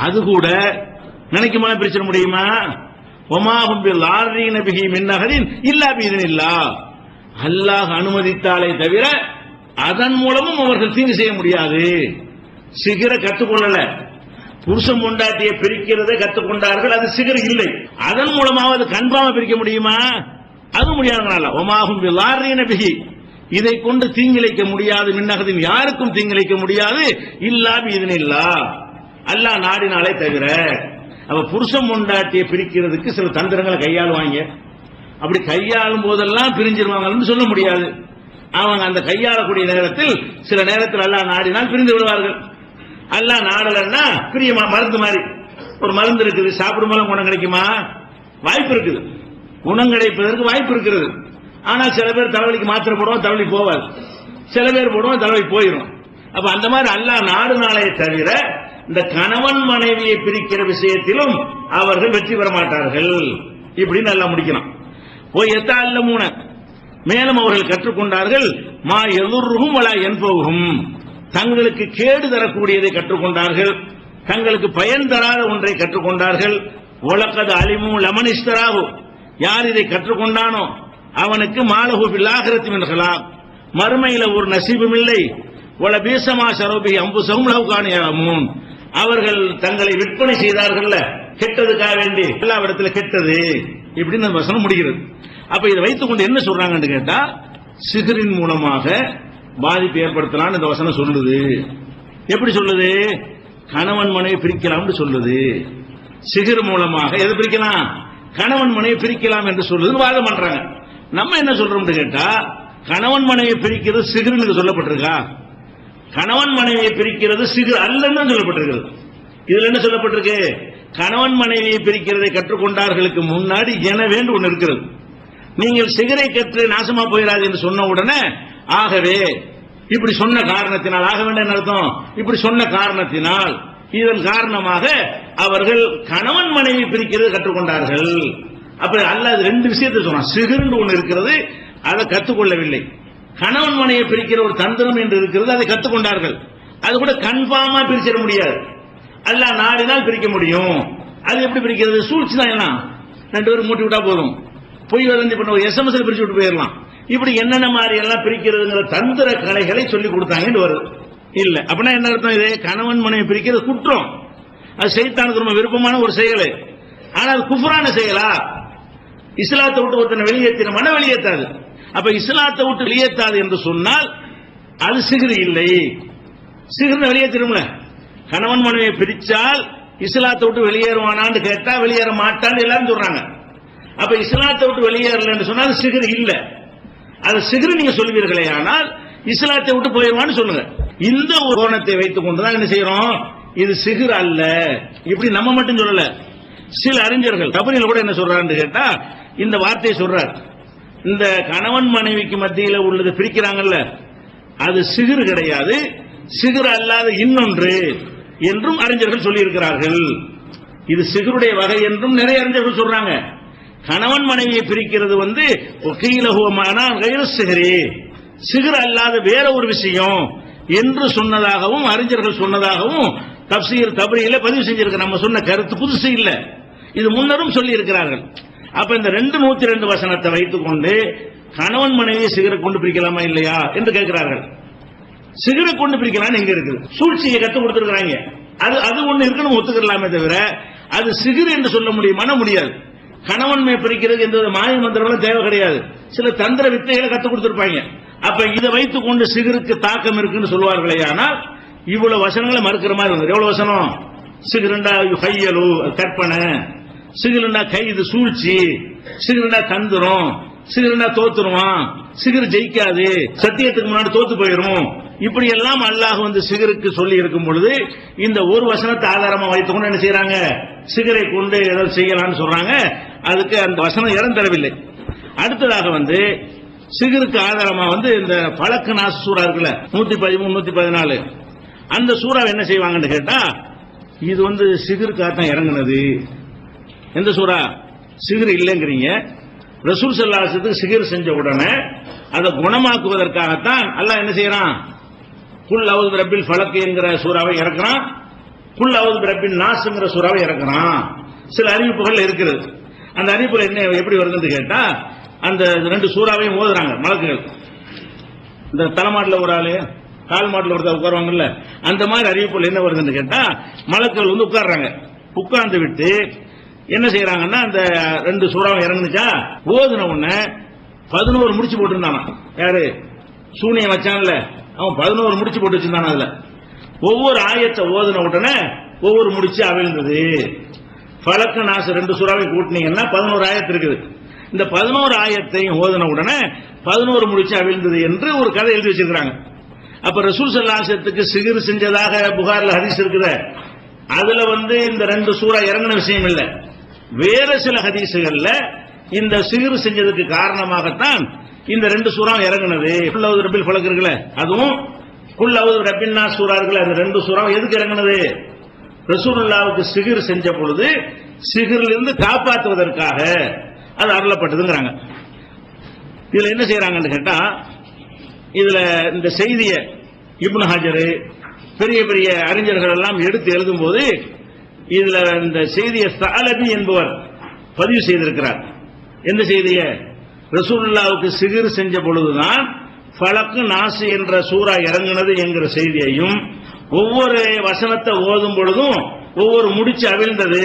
அது கூட நினைக்குமா பிரிச்சிட முடியுமா? வமாஹும் பில்லாரீன பிஹி மின் அஹதின் இல்லா பிஇذنில்லாஹ், அல்லாஹ் அனுமதித்தாலே தவிர அதன் மூலமும் அவர்கள் தீங்கு செய்ய முடியாது. சிகர கற்றுக்கொள்ளல, புருஷன் பொண்டாட்டியை பிரிக்கிறதை கற்றுக்கொண்டார்கள், அது சிகர் இல்லை. அதன் மூலமாவது கன்ஃபார்மா பிரிக்க முடியுமா? அது முடியாதனால ஒமாகும் பில்லாரீன பிஹி, இதை கொண்டு தீங்கிழைக்க முடியாது, மின்னகதின் யாருக்கும் தீங்கிழைக்க முடியாது, இல்லா பிஇذنில்லாஹ், அல்லாஹ் நாடினாலே தவிர. அப்ப புருஷன் பொண்டாட்டியை பிரிக்கிறதுக்கு சில தந்திரங்களை கையாளுவாங்க. அப்படி கையாளும் போதெல்லாம் பிரிஞ்சிருவாங்கன்னு சொல்ல முடியாது. அவங்க அந்த கையாளக்கூடிய நேரத்தில் சில நேரத்தில் அல்லாஹ் நாடினால் பிரிந்து விடுவார்கள். அல்லாஹ் நாடலன்னா பிரிய மருந்து மாதிரி ஒரு மருந்து இருக்குது, சாப்பிடும் போது குணம் கிடைக்குமா? வாய்ப்பு இருக்குது, குணம் கிடைப்பதற்கு வாய்ப்பு இருக்கிறது. ஆனால் சில பேர் தலைவலிக்கு மாத்திரை போடுவோம், தலைவலி போவாது, சில பேர் போடுவோம், தலைவலி போயிடும். அப்ப அந்த மாதிரி அல்லாஹ் நாடுனாலே தவிர இந்த கணவன் மனைவியை பிரிக்கிற விஷயத்திலும் அவர்கள் வெற்றி பெற மாட்டார்கள். இப்படி நல்லா முடிக்கலாம். எத்தல்லமூன, மேலும் அவர்கள் கற்றுக்கொண்டார்கள். மா எதுர்ருஹும் வலா யன்ஃபவுஹும், தங்களுக்கு கேடு தரக்கூடியதை கற்றுக்கொண்டார்கள், தங்களுக்கு பயன் தராத ஒன்றை கற்றுக்கொண்டார்கள். வலகத் அலிமு லமன் இஸ்தராஹு, யார் இதை கற்றுக்கொண்டானோ அவனுக்கு மாலஹு பில் ஆகிரத்தி மின் ஹலாக், மறுமையில ஒரு நசீபும் இல்லை. வல பீஸமா ஷரபி அம்புஸஹும் லவ் கானு யஅலமூன், அவர்கள் தங்களை விற்பனை செய்தார்கள் கெட்டதுக்காக வேண்டி, எல்லாவிடத்துல கெட்டது. இப்படின்னு அந்த வசனம் முடிகிறது. அப்ப இதை வைத்துக் கொண்டு என்ன சொல்றாங்கன்னு கேட்டா, சிகரின் மூலமாக பாதிப்பு ஏற்படுத்தலாம் இந்த வசனம் சொல்லுது. எப்படி சொல்லுது? கணவன் மனைவி பிரிக்கலாம்னு சொல்லுது. சிகர் மூலமாக எது பிரிக்கலாம்? கணவன் மனைவி பிரிக்கலாம் என்று சொல்லுது வாதம் பண்றாங்க. நம்ம என்ன சொல்றோம் கேட்டா, கணவன் மனைவி பிரிக்கிறது சிகர்னு சொல்லப்பட்டிருக்கா? கணவன் மனைவியை பிரிக்கிறது சிகர் அல்லன்னு சொல்லப்பட்டிருக்கிறது. இதுல என்ன சொல்லப்பட்டிருக்கு? கணவன் மனைவியை பிரிக்கிறதை கற்றுக்கொண்டார்களுக்கு முன்னாடி எனவே ஒன்று இருக்கிறது. நீங்கள் சிகரை கற்று நாசமா போயிடாது என்று சொன்ன உடனே, ஆகவே இப்படி சொன்ன காரணத்தினால், ஆக வேண்டிய அர்த்தம் இப்படி சொன்ன காரணத்தினால், இதன் காரணமாக அவர்கள் கணவன் மனைவி பிரிக்கிறது கற்றுக்கொண்டார்கள். அப்ப அல்லாஹ் ரெண்டு விஷயத்தை சொன்னான். சிகர்னு ஒன்று இருக்கிறது, அதை கற்றுக்கொள்ளவில்லை. கணவன் மனைவி பிரிக்கிற ஒரு தந்திரம் என்று இருக்கிறது, அதை கற்றுக்கொண்டார்கள். அது கூட கன்ஃபார்மா பிரிச்சிட முடியாது, அல்லாஹ் நாடினால் பிரிக்க முடியும். அது எப்படி பிரிக்கிறது? சூழ்ச்சி தான். எல்லாம் ரெண்டு பேரும் மூட்டி விட்டா போதும், பொய் வதந்தி பண்ண SMS பிரிச்சு விட்டு போயிடலாம். இப்படி என்னென்ன மாதிரி எல்லாம் பிரிக்கிறதுங்கிற தந்திர கலைகளை சொல்லி கொடுத்தாங்கன்னு வருது. இல்ல அப்படின்னா என்ன அர்த்தம்? இது கணவன் மனைவி பிரிக்கிறது குற்றம், அது சைத்தானுக்கு ரொம்ப விருப்பமான ஒரு செயல். ஆனால் குஃப்ரான செயலா? இஸ்லாத்தை விட்டு ஒருத்தனை வெளியேற்றின மன வெளியேற்றாது. அப்ப இஸ்லாத்தை விட்டு வெளியேற்றாது என்று சொன்னால் அது சிகிர் இல்லை. சிகிர்னு வெளியேற்றிடும்ல. கணவன் மனைவியை பிரிச்சால் இஸ்லாத்தை விட்டு வெளியேறுவானான்னு கேட்டா வெளியேற மாட்டான்னு எல்லாரும் சொல்றாங்க. அப்ப இஸ்லாத்தை விட்டு வெளியேறல என்று சொன்னால் சிகிர் இல்ல. அது சிகிர் நீங்க சொல்வீர்களே, ஆனால் இஸ்லாத்தை விட்டு போயிடுவான்னு சொல்லுங்க. இந்த ஒரு கோணத்தை வைத்துக் கொண்டுதான் என்ன செய்யறோம், இது சிகிர் அல்ல. இப்படி நம்ம மட்டும் சொல்லல, சில அறிஞர்கள் தபரியில் கூட என்ன சொல்றான்னு கேட்டா இந்த வார்த்தையை சொல்றார். இந்த கணவன் மனைவிக்கு மத்தியில் உள்ளது பிரிக்கிறாங்கல்ல, அது சிகிர் கிடையாது, சிகிர் அல்லாத இன்னொன்று என்றும் அறிஞர்கள் சொல்லி இருக்கிறார்கள். இது சிகருடைய வகை என்றும் நிறைய அறிஞர்கள் சொல்றாங்க. கணவன் மனைவியை பிரிக்கிறது சிகர் அல்லாத வேற ஒரு விஷயம் என்று சொன்னதாகவும் அறிஞர்கள் சொன்னதாகவும் தப்சீர் தபரியில பதிவு செஞ்சிருக்க. நம்ம சொன்ன கருத்து புதுசு இல்ல, இது முன்னரும் சொல்லி இருக்கிறார்கள். அப்ப இந்த 102 வசனத்தை வைத்துக் கொண்டு கணவன் மனைவியை சிகரை கொண்டு பிரிக்கலாமா இல்லையா என்று கேட்கிறார்கள். சிகரை கொண்டு பிரிக்கலாம் எங்க இருக்குது? சூழ்ச்சியை கற்றுக் கொடுத்திருக்கிறாங்க. அது ஒண்ணு இருக்குன்னு ஒத்துக்கலாமே தவிர அது சிகிர் என்று சொல்ல முடியுமான முடியாது. கணவன் பிரிக்கிறது எந்த மாய மந்திரங்களும் தேவை கிடையாது. சில தந்திர வித்தைகளை கற்றுக் கொடுத்திருப்பாங்க. அப்ப இதை வைத்துக் கொண்டு சிகருக்கு தாக்கம் இருக்குன்னு சொல்லுவார்களே. ஆனால் இவ்வளவு வசனங்களை மறுக்கிற மாதிரி இருந்தது. எவ்வளவு வசனம்? சிகிருண்டா கையலு கற்பனை, சிகிருண்டா கை இது சூழ்ச்சி, சிகிருண்டா தந்திரம், சிகிருண்டா தோத்துருவான், சிகிர் ஜெயிக்காது, சத்தியத்துக்கு முன்னாடி தோத்து போயிடும், இப்படி எல்லாம் அல்லாஹ் சிகருக்கு சொல்லி இருக்கும் பொழுது இந்த ஒரு வசனத்தை ஆதாரமா வைத்துக் கொண்டு என்ன செய்யறாங்க, சிகரை கொண்டு ஏதாவது செய்யலாம்னு சொல்றாங்க. அதுக்கு அந்த வசனம் இடம் தரவில்லை. அடுத்ததாக சிகருக்கு ஆதாரமா இந்த பழக்க நாசு சூறா இருக்குல்ல 113 114 அந்த சூறாவை என்ன செய்வாங்கன்னு கேட்டா இது சிகருக்காக தான் இறங்குனது. எந்த சூறா? சிகர் இல்லைங்கிறீங்க. ரசூல் ஸல்லல்லாஹு அலைஹி வஸல்லம் சிகர் செஞ்ச உடனே அதை குணமாக்குவதற்காகத்தான் அல்லாஹ் என்ன செய்யறான், குல் அவுது பிரபில் ஃபலக் என்கிற சூறாவை இறக்குறான், குல் அவுது பிரபின் நாஸ்ங்கிற சூறாவை இறக்குறான். சில அறிவிப்புகள் இருக்கிறது. அந்த அறிவிப்புகள் என்ன எப்படி வருதுன்னு கேட்டா அந்த 2 சூறாவையும் ஓதுறாங்க மலக்குகள். இந்த தலைமாட்டில் ஒரு ஆளு கால் மாட்டில் ஒருத்தர் உட்காருவாங்கல்ல, அந்த மாதிரி அறிவிப்புகள் என்ன வருதுன்னு கேட்டா மலக்குகள் உட்கார்றாங்க. உட்கார்ந்து விட்டு என்ன செய்யறாங்கன்னா அந்த 2 சூறாவை இறங்குச்சா ஓதுன உடனே 11 முடிச்சு போட்டுருந்தானா. யாரு? சூனியம் வச்சான்ல அவன் 11 முடிச்சு போட்டு வச்சிருந்தான. அதுல ஒவ்வொரு ஆயத்தை ஓதுன உடனே ஒவ்வொரு முடிச்சு அவிழ்ந்தது. ஃபலக் நாஸ் 2 சூறாவை கூட்டினீங்கன்னா 11 ஆயத்து இருக்குது. இந்த 11 ஆயத்தையும் ஓதுன உடனே 11 முடிச்சு அவிழ்ந்தது என்று ஒரு கதை எழுதி வச்சிருக்காங்க. அப்ப ரசூல் ஸல்லல்லாஹு அலைஹி வஸல்லத்துக்கு சிகிர் செஞ்சதாக புகார்ல ஹதீஸ் இருக்குது. அதுல இந்த 2 சூறா இறங்கின விஷயம் இல்ல. வேற சில ஹதீசுகள்ல இந்த சிகிர் செஞ்சதுக்கு காரணமாகத்தான் இந்த 2 சூறா இறங்குனது. குல் அவுது ரப்பில் ஃபலக் இருக்குல்ல, அதுவும் குல் அவுது ரப்பின் நாஸ் சூறா இருக்குல்ல, அந்த 2 சூறா எதுக்கு இறங்குனது? ரசூலுல்லாஹ்வுக்கு சிகிர் செஞ்ச பொழுது சிகிரில் இருந்து காப்பாற்றுவதற்காக அது அருளப்பட்டதுங்கிறாங்க. இதுல என்ன செய்யறாங்கன்னு கேட்டா இதுல இந்த செய்தியை இப்னு ஹஜர் பெரிய பெரிய அறிஞர்கள் எல்லாம் எடுத்து எழுதும் போது இதுல இந்த செய்தியை ஸஅலபி என்பவர் பதிவு செய்திருக்கிறார். எந்த செய்தியை? ரசூலுல்லாஹ்வுக்கு சிகிர் செஞ்ச பொழுதுதான் ஃபலக் நாஸ் என்ற சூறா இறங்குனது என்கிற செய்தியையும் ஒவ்வொரு வசனத்தை ஓதும் பொழுதும் ஒவ்வொரு முடிச்சு அவிழ்ந்தது,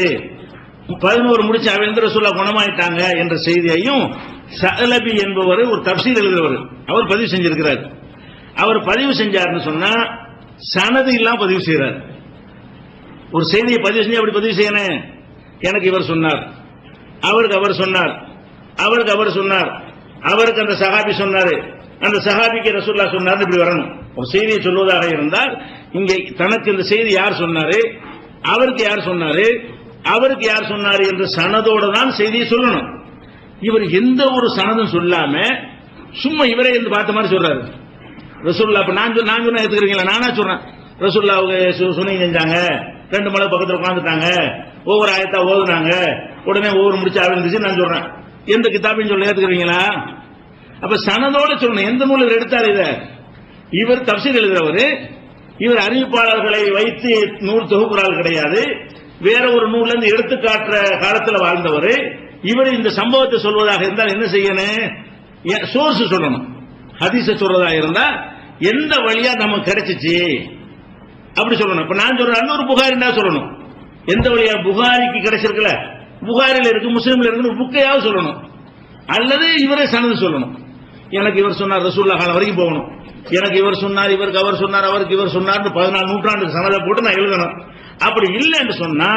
11 முடிச்சு அவிழ்ந்து ரசூலுல்லாஹ் குணமாயிட்டாங்க என்ற செய்தியையும் ஸஅலபி என்பவர் ஒரு தஃப்சீர் எழுதுறவர் அவர் பதிவு செஞ்சிருக்கிறார். அவர் பதிவு செஞ்சாருன்னு சொன்னா சனது இல்லாம பதிவு செய்யறார். ஒரு செய்தியை பதிவு செஞ்சு அப்படி பதிவு செய்யணும். எனக்கு இவர் சொன்னார், அவருக்கு அவர் சொன்னார், அவருக்கு அவர் சொன்னார், அவருக்கு அந்த சஹாபி சொன்னாரு, அந்த சஹாபிக்கு ரசூலுல்லாஹ் சொன்னார், இப்படி வரணும். ஒரு செய்தியை சொல்வதாக இருந்தால் இங்கே தனக்கு இந்த செய்தி யார் சொன்னாரு, அவருக்கு யார் சொன்னாரு, அவருக்கு யார் சொன்னாரு என்று சனதோடு தான் செய்தியை சொல்லணும். இவர் எந்த ஒரு சனதும் சொல்லாம சும்மா இவரே இருந்து பார்த்த மாதிரி சொல்றாரு. ரசூலுல்லாஹ் இப்ப நான் சொன்ன எடுத்துக்கிறீங்களா? நானா சொல்றேன் ரசூலுல்லாஹ்வுக்கு சுனை செஞ்சாங்க, 2 மலை பக்கத்தில் உட்கார்ந்துட்டாங்க, ஒவ்வொரு ஆயத்தா ஓதுனாங்க, உடனே ஒவ்வொரு முடிச்சு ஆரம்பிச்சு நான் சொல்றேன். எந்த கிதாபையும் சொல்ல ஏத்துக்கிறீங்களா? அப்ப சனதோட சொல்லணும். எந்த நூல் இவர் எடுத்தார்? இவர் தஃப்சீர் எழுதுறவர். இவர் அறிவிப்பாளர்களை வைத்து நூல் தொகுப்புறால் கிடையாது. வேற ஒரு நூல்ல இருந்து எடுத்து காட்டுற காலத்தில் வாழ்ந்தவர். இவர் இந்த சம்பவத்தை சொல்வதாக இருந்தால் என்ன செய்யணும்? சோர்ஸ் சொல்லணும். ஹதீஸ சொல்றதா இருந்தா எந்த வழியா நமக்கு கிடைச்சிச்சு அப்படி சொல்லணும். இப்ப நான் சொல்றேன் ஒரு புகாரின்னா சொல்லணும். எந்த வழியா புகாரிக்கு கிடைச்சிருக்கல, புகாரில இருக்கு, முஸ்லிம்ல இருக்கு, புக்கையாவது சொல்லணும். அல்லது இவரே சனது சொல்லணும். எனக்கு இவர் சொன்னார், ரசூலுல்லாஹ் காலம் வரைக்கும் போகணும். எனக்கு இவர் சொன்னார், இவருக்கு அவர் சொன்னார், அவருக்கு இவர் சொன்னார், 14 நூற்றாண்டுக்கு சனதை போட்டு நான் எழுதணும். அப்படி இல்லை என்று சொன்னா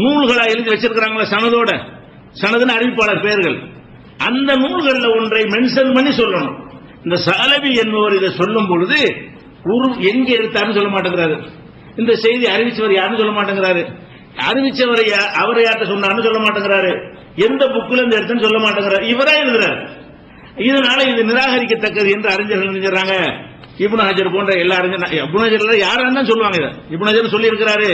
நூல்களா எழுதி வச்சிருக்கிறாங்களா சனதோட, சனதுன்னு அறிவிப்பாளர் பெயர்கள், அந்த நூல்களில் ஒன்றை மென்ஷன் பண்ணி சொல்லணும். இந்த சலபி என்பவர் இதை சொல்லும் பொழுது எங்க எடுத்தாருன்னு சொல்ல மாட்டேங்கிறாரு. இந்த செய்தி அறிவிச்சவர் யாருன்னு சொல்ல மாட்டேங்கிறாரு. அறிவிச்சவர் அவரை யார்கிட்ட சொன்னார்னு சொல்ல மாட்டேங்கிறாரு. எந்த புக்கில் இருந்து எடுத்துன்னு சொல்ல மாட்டேங்கிறாரு. இவரா எழுதுறாரு. இதனால இது நிராகரிக்கத்தக்கது என்று அறிஞர்கள் நினைக்கிறாங்க. இப்னு ஹஜர் போன்ற எல்லா அறிஞர், இப்னு ஹஜர் யாரும் தான் சொல்லுவாங்க. இப்னு ஹஜர் சொல்லி இருக்கிறாரு,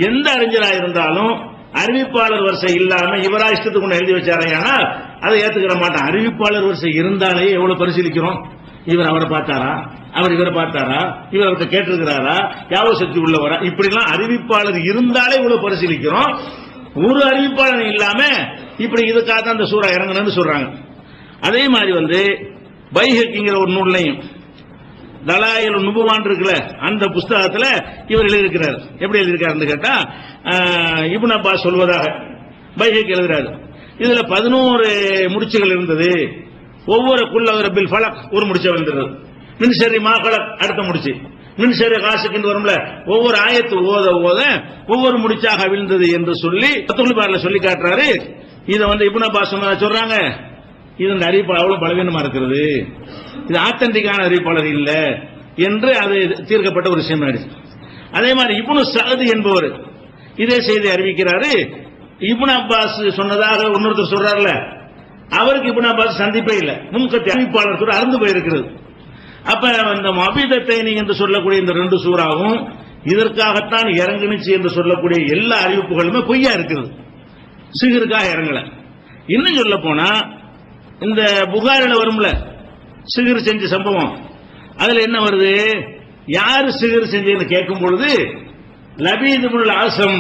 எந்த அறிஞராக இருந்தாலும் அறிவிப்பாளர் வரிசை இல்லாம இவரா இஷ்டத்துக்கு கொண்டு எழுதி வச்சாரு, ஆனால் அதை ஏத்துக்கிற மாட்டான். அறிவிப்பாளர் வரிசை இருந்தாலே எவ்வளவு பரிசீலிக்கிறோம். இவர் அவரை பார்த்தாரா, அவர் இவரை பார்த்தாரா, இவர் அவர்கிட்ட கேட்டிருக்கிறாரா, யாவோ சக்தி உள்ளவரா, இப்படிலாம் அறிவிப்பாளர் இருந்தாலே இவ்வளவு பரிசீலிக்கிறோம். ஒரு அறிவிப்பாளர் இல்லாம இப்படி இதுக்காக தான் அந்த சூரா இறங்கணும்னு சொல்றாங்க. அதே மாதிரி பைஹக்கிங்கிற ஒரு நூல்லையும் தலாயில் நுபுவான் இருக்குல்ல, அந்த புஸ்தகத்தில் இவர் எழுதியிருக்கிறார். எப்படி எழுதியிருக்காருன்னு கேட்டா, இப்னு அப்பாஸ் சொல்வதாக பைஹக்கி எழுதுறாரு. இதுல 11 முடிச்சுகள் இருந்தது. ஒவ்வொரு குல்லபில் ஃபலக் ஒரு முடிச்ச வந்தது. மின்சரி மாகலக் அடுத்த முடிச்சு, மின்சரி காசுக்கு வரும்ல, ஒவ்வொரு ஆயத்து ஓத ஓத ஒவ்வொரு முடிச்சாக விழுந்தது என்று சொல்லி பத்துல்பாரில சொல்லி காட்டுறாரு. இதை இப்னு அப்பாஸ் சொல்றாங்க, இது இந்த அறிவிப்பாளர் அவ்வளவு பலவீனமா இருக்கிறது, இது ஆத்தன்டிக்கான அறிவிப்பாளர் இல்ல என்று அது தீர்க்கப்பட்ட ஒரு விஷயம் ஆயிடுச்சு. அதே மாதிரி இப்னு சஅத் என்பவர் இதே செய்தி அறிவிக்கிறாரு. இப்னு அப்பாஸ் சொன்னதாக இன்னொருத்தர் சொல்றாருல, அவருக்கு இப்னு அப்பாஸ் சந்திப்பே இல்லை. முன்கத்தி அறிவிப்பாளர் கூட அறுந்து போயிருக்கிறது. அப்ப இந்த மபீதத்தைனி என்று சொல்லக்கூடிய இந்த 2 சூறாவும் இதற்காகத்தான் இறங்குனுச்சு என்று சொல்லக்கூடிய எல்லா அறிவிப்புகளுமே பொய்யா இருக்குது. சிகருக்காக இறங்கல. இன்னும் சொல்ல போனா இந்த புகாரில வரும்ல சிகர் செஞ்ச சம்பவம், அதுல என்ன வருது, யாரு சிகர் செஞ்சதுன்னு கேட்கும் பொழுது லபீத் இப்னுல் ஆஸம்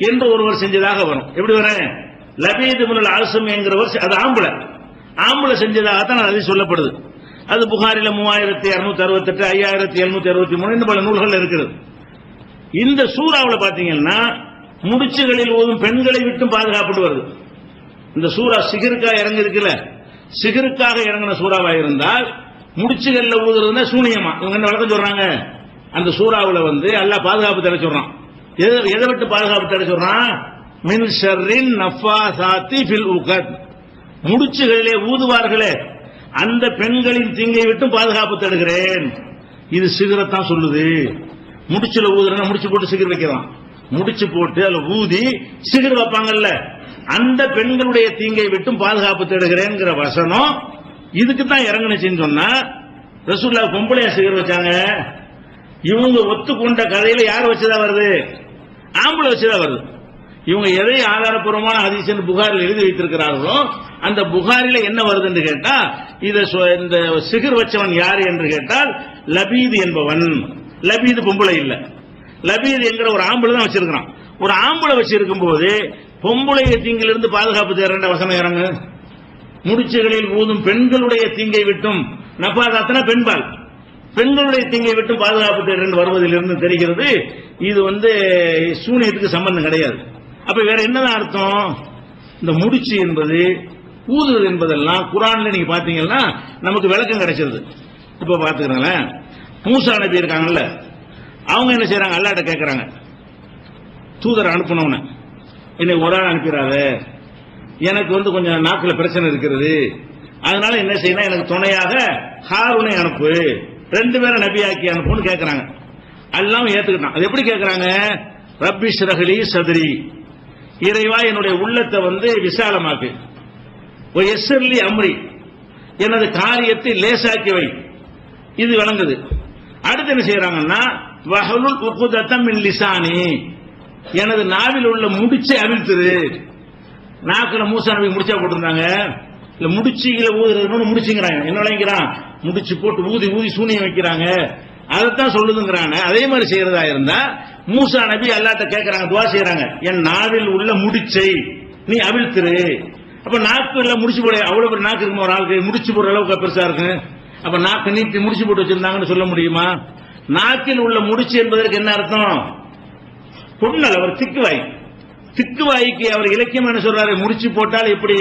என்று ஒருவர் செஞ்சதாக வரும். எப்படி வர, லபீத் இப்னுல் ஆஸம் என்கிறவர், அது ஆம்பளை செஞ்சதாகத்தான் அது சொல்லப்படுது. அது புகாரில 3268, 5763 இன்னும் பல நூல்கள் இருக்கிறது. இந்த சூறாவில் பாத்தீங்கன்னா முடிச்சுகளில் ஓதும் பெண்களை விட்டும் பாதுகாப்பு வருது. இந்த சூறா சிகருக்காக இறங்கி இருக்குல்ல, சிகருக்காக இறங்கின சூறாவா இருந்தால் முடிச்சுகள்ல ஊதுறதுன்னா சூனியமா இவங்க என்ன வழக்கம் சொல்றாங்க. அந்த சூறாவில் அல்லாஹ் பாதுகாப்பு தர சொல்றான். எதை விட்டு பாதுகாப்பு தர சொல்றான், மின் ஷர்ரின் நஃபாசாத்தி ஃபில் உகத், முடிச்சுகளிலே ஊதுவார்களே அந்த பெண்களின் தீங்கை விட்டு பாதுகாப்பு தருகிறேன். இது சிகரத்தான் சொல்லுது. முடிச்சுல ஊதுறா, முடிச்சு போட்டு சிகர் வைக்கலாம், முடிச்சு போட்டு அதுல ஊதி சிகர் வைப்பாங்கல்ல, அந்த பெண்களுடைய தீங்கை விட்டும் பாதுகாப்பு தேடுகிறேன் வசனம் இதுக்கு தான் இறங்குனுச்சுன்னு சொன்னா, ரசூலுல்லாஹ் பொம்பளையா சிகர் வச்சாங்க. இவங்க ஒத்துக்கொண்ட கதையில யார் வச்சதா வருது, ஆம்பளை வச்சதா வருது. இவங்க எதை ஆதாரப்பூர்வமான ஹதீஸ் புகாரில் எழுதி வைத்திருக்கிறார்களோ அந்த புகாரில என்ன வருதுன்னு கேட்டா, இந்த சிகர் வச்சவன் யாரு என்று கேட்டால் லபீது என்பவன். லபீது பொம்பளை இல்ல, லபீது என்கிற ஒரு ஆம்பளை தான் வச்சிருக்கிறான். ஒரு ஆம்பளை வச்சிருக்கும் போது பொம்பளைய தீங்கிலிருந்து பாதுகாப்பு தேர்ற வசனம் இறங்கு. முடிச்சுகளில் ஊதும் பெண்களுடைய தீங்கை விட்டும், நபாதாத்தன பெண்பால், பெண்களுடைய தீங்கை விட்டும் பாதுகாப்பு தேர்ற வருவதிலிருந்து தெரிகிறது இது சூனியத்துக்கு சம்பந்தம் கிடையாது. அப்ப வேற என்னதான் அர்த்தம், இந்த முடிச்சு என்பது ஊதுறது என்பதெல்லாம் குர்ஆன்ல நீங்க பாத்தீங்கன்னா நமக்கு விளக்கம் கிடைச்சிருது. இப்ப பாத்துக்கிறேன், மூசா நபி இருக்காங்கல்ல, அவங்க என்ன செய்யறாங்க, அல்லாஹ்ட்ட கேட்கறாங்க, தூதர் அனுப்பணும்னு, என்னை ஒரு ஆள் அனுப்பிடாத, எனக்கு கொஞ்சம் நாக்குல பிரச்சனை இருக்கிறது, அதனால என்ன செய்யணும், எனக்கு துணையாக ஹாரூனை அனுப்பு, 2 பேரை நபியாக்கி அனுப்புன்னு கேட்கறாங்க. அல்லாஹ் ஏத்துக்கிட்டான். அது எப்படி கேட்கறாங்க, ரப்பி ஷ்ரஹ்லி சத்ரி, இறைவா என்னுடைய உள்ளத்தை விசாலமாக்கு, யஸ்ஸிர்லி அம்ரி, எனது காரியத்தை லேசாக்கி வை, இது வழங்குது. அடுத்து என்ன செய்யறாங்கன்னா, வஹலுல் உக்தத்தம் மின் லிசானி, எனது நாவில் உள்ள முடிச்சை அவிழ்த்துரு. நாக்குல மூசா நபி முடிச்சா போட்டிருந்தாங்க, இல்ல முடிச்சுகளை ஊதுறதுன்னு முடிச்சுங்கிறாங்க. என்ன விளங்கிறான், முடிச்சு போட்டு ஊதி ஊதி சூனியம் வைக்கிறாங்க, அதைத்தான் சொல்லுதுங்கிறாங்க. அதே மாதிரி செய்யறதா இருந்தா மூசா நபி அல்லாஹ்ட்ட கேட்கறாங்க, துவா செய்யறாங்க, என் நாவில் உள்ள முடிச்சை நீ அவிழ்த்துரு. அப்ப நாக்குல முடிச்சு போட, அவ்வளவு பெரிய நாக்கு இருக்கும் ஒரு ஆளுக்கு, முடிச்சு போடுற அளவுக்கு பெருசா இருக்கு. அப்ப நாக்கு நீட்டி முடிச்சு போட்டு வச்சிருந்தாங்கன்னு சொல்ல முடியுமா? நாக்கில் உள்ள முடிச்சு என்பதற்கு என்ன அர்த்தம், பொண்ணல், அவர் திக்குவாய், திக்குவாய்க்கு அவர் இலக்கியம் என்ன சொல்றாரு, முடிச்சு போட்டால் எப்படி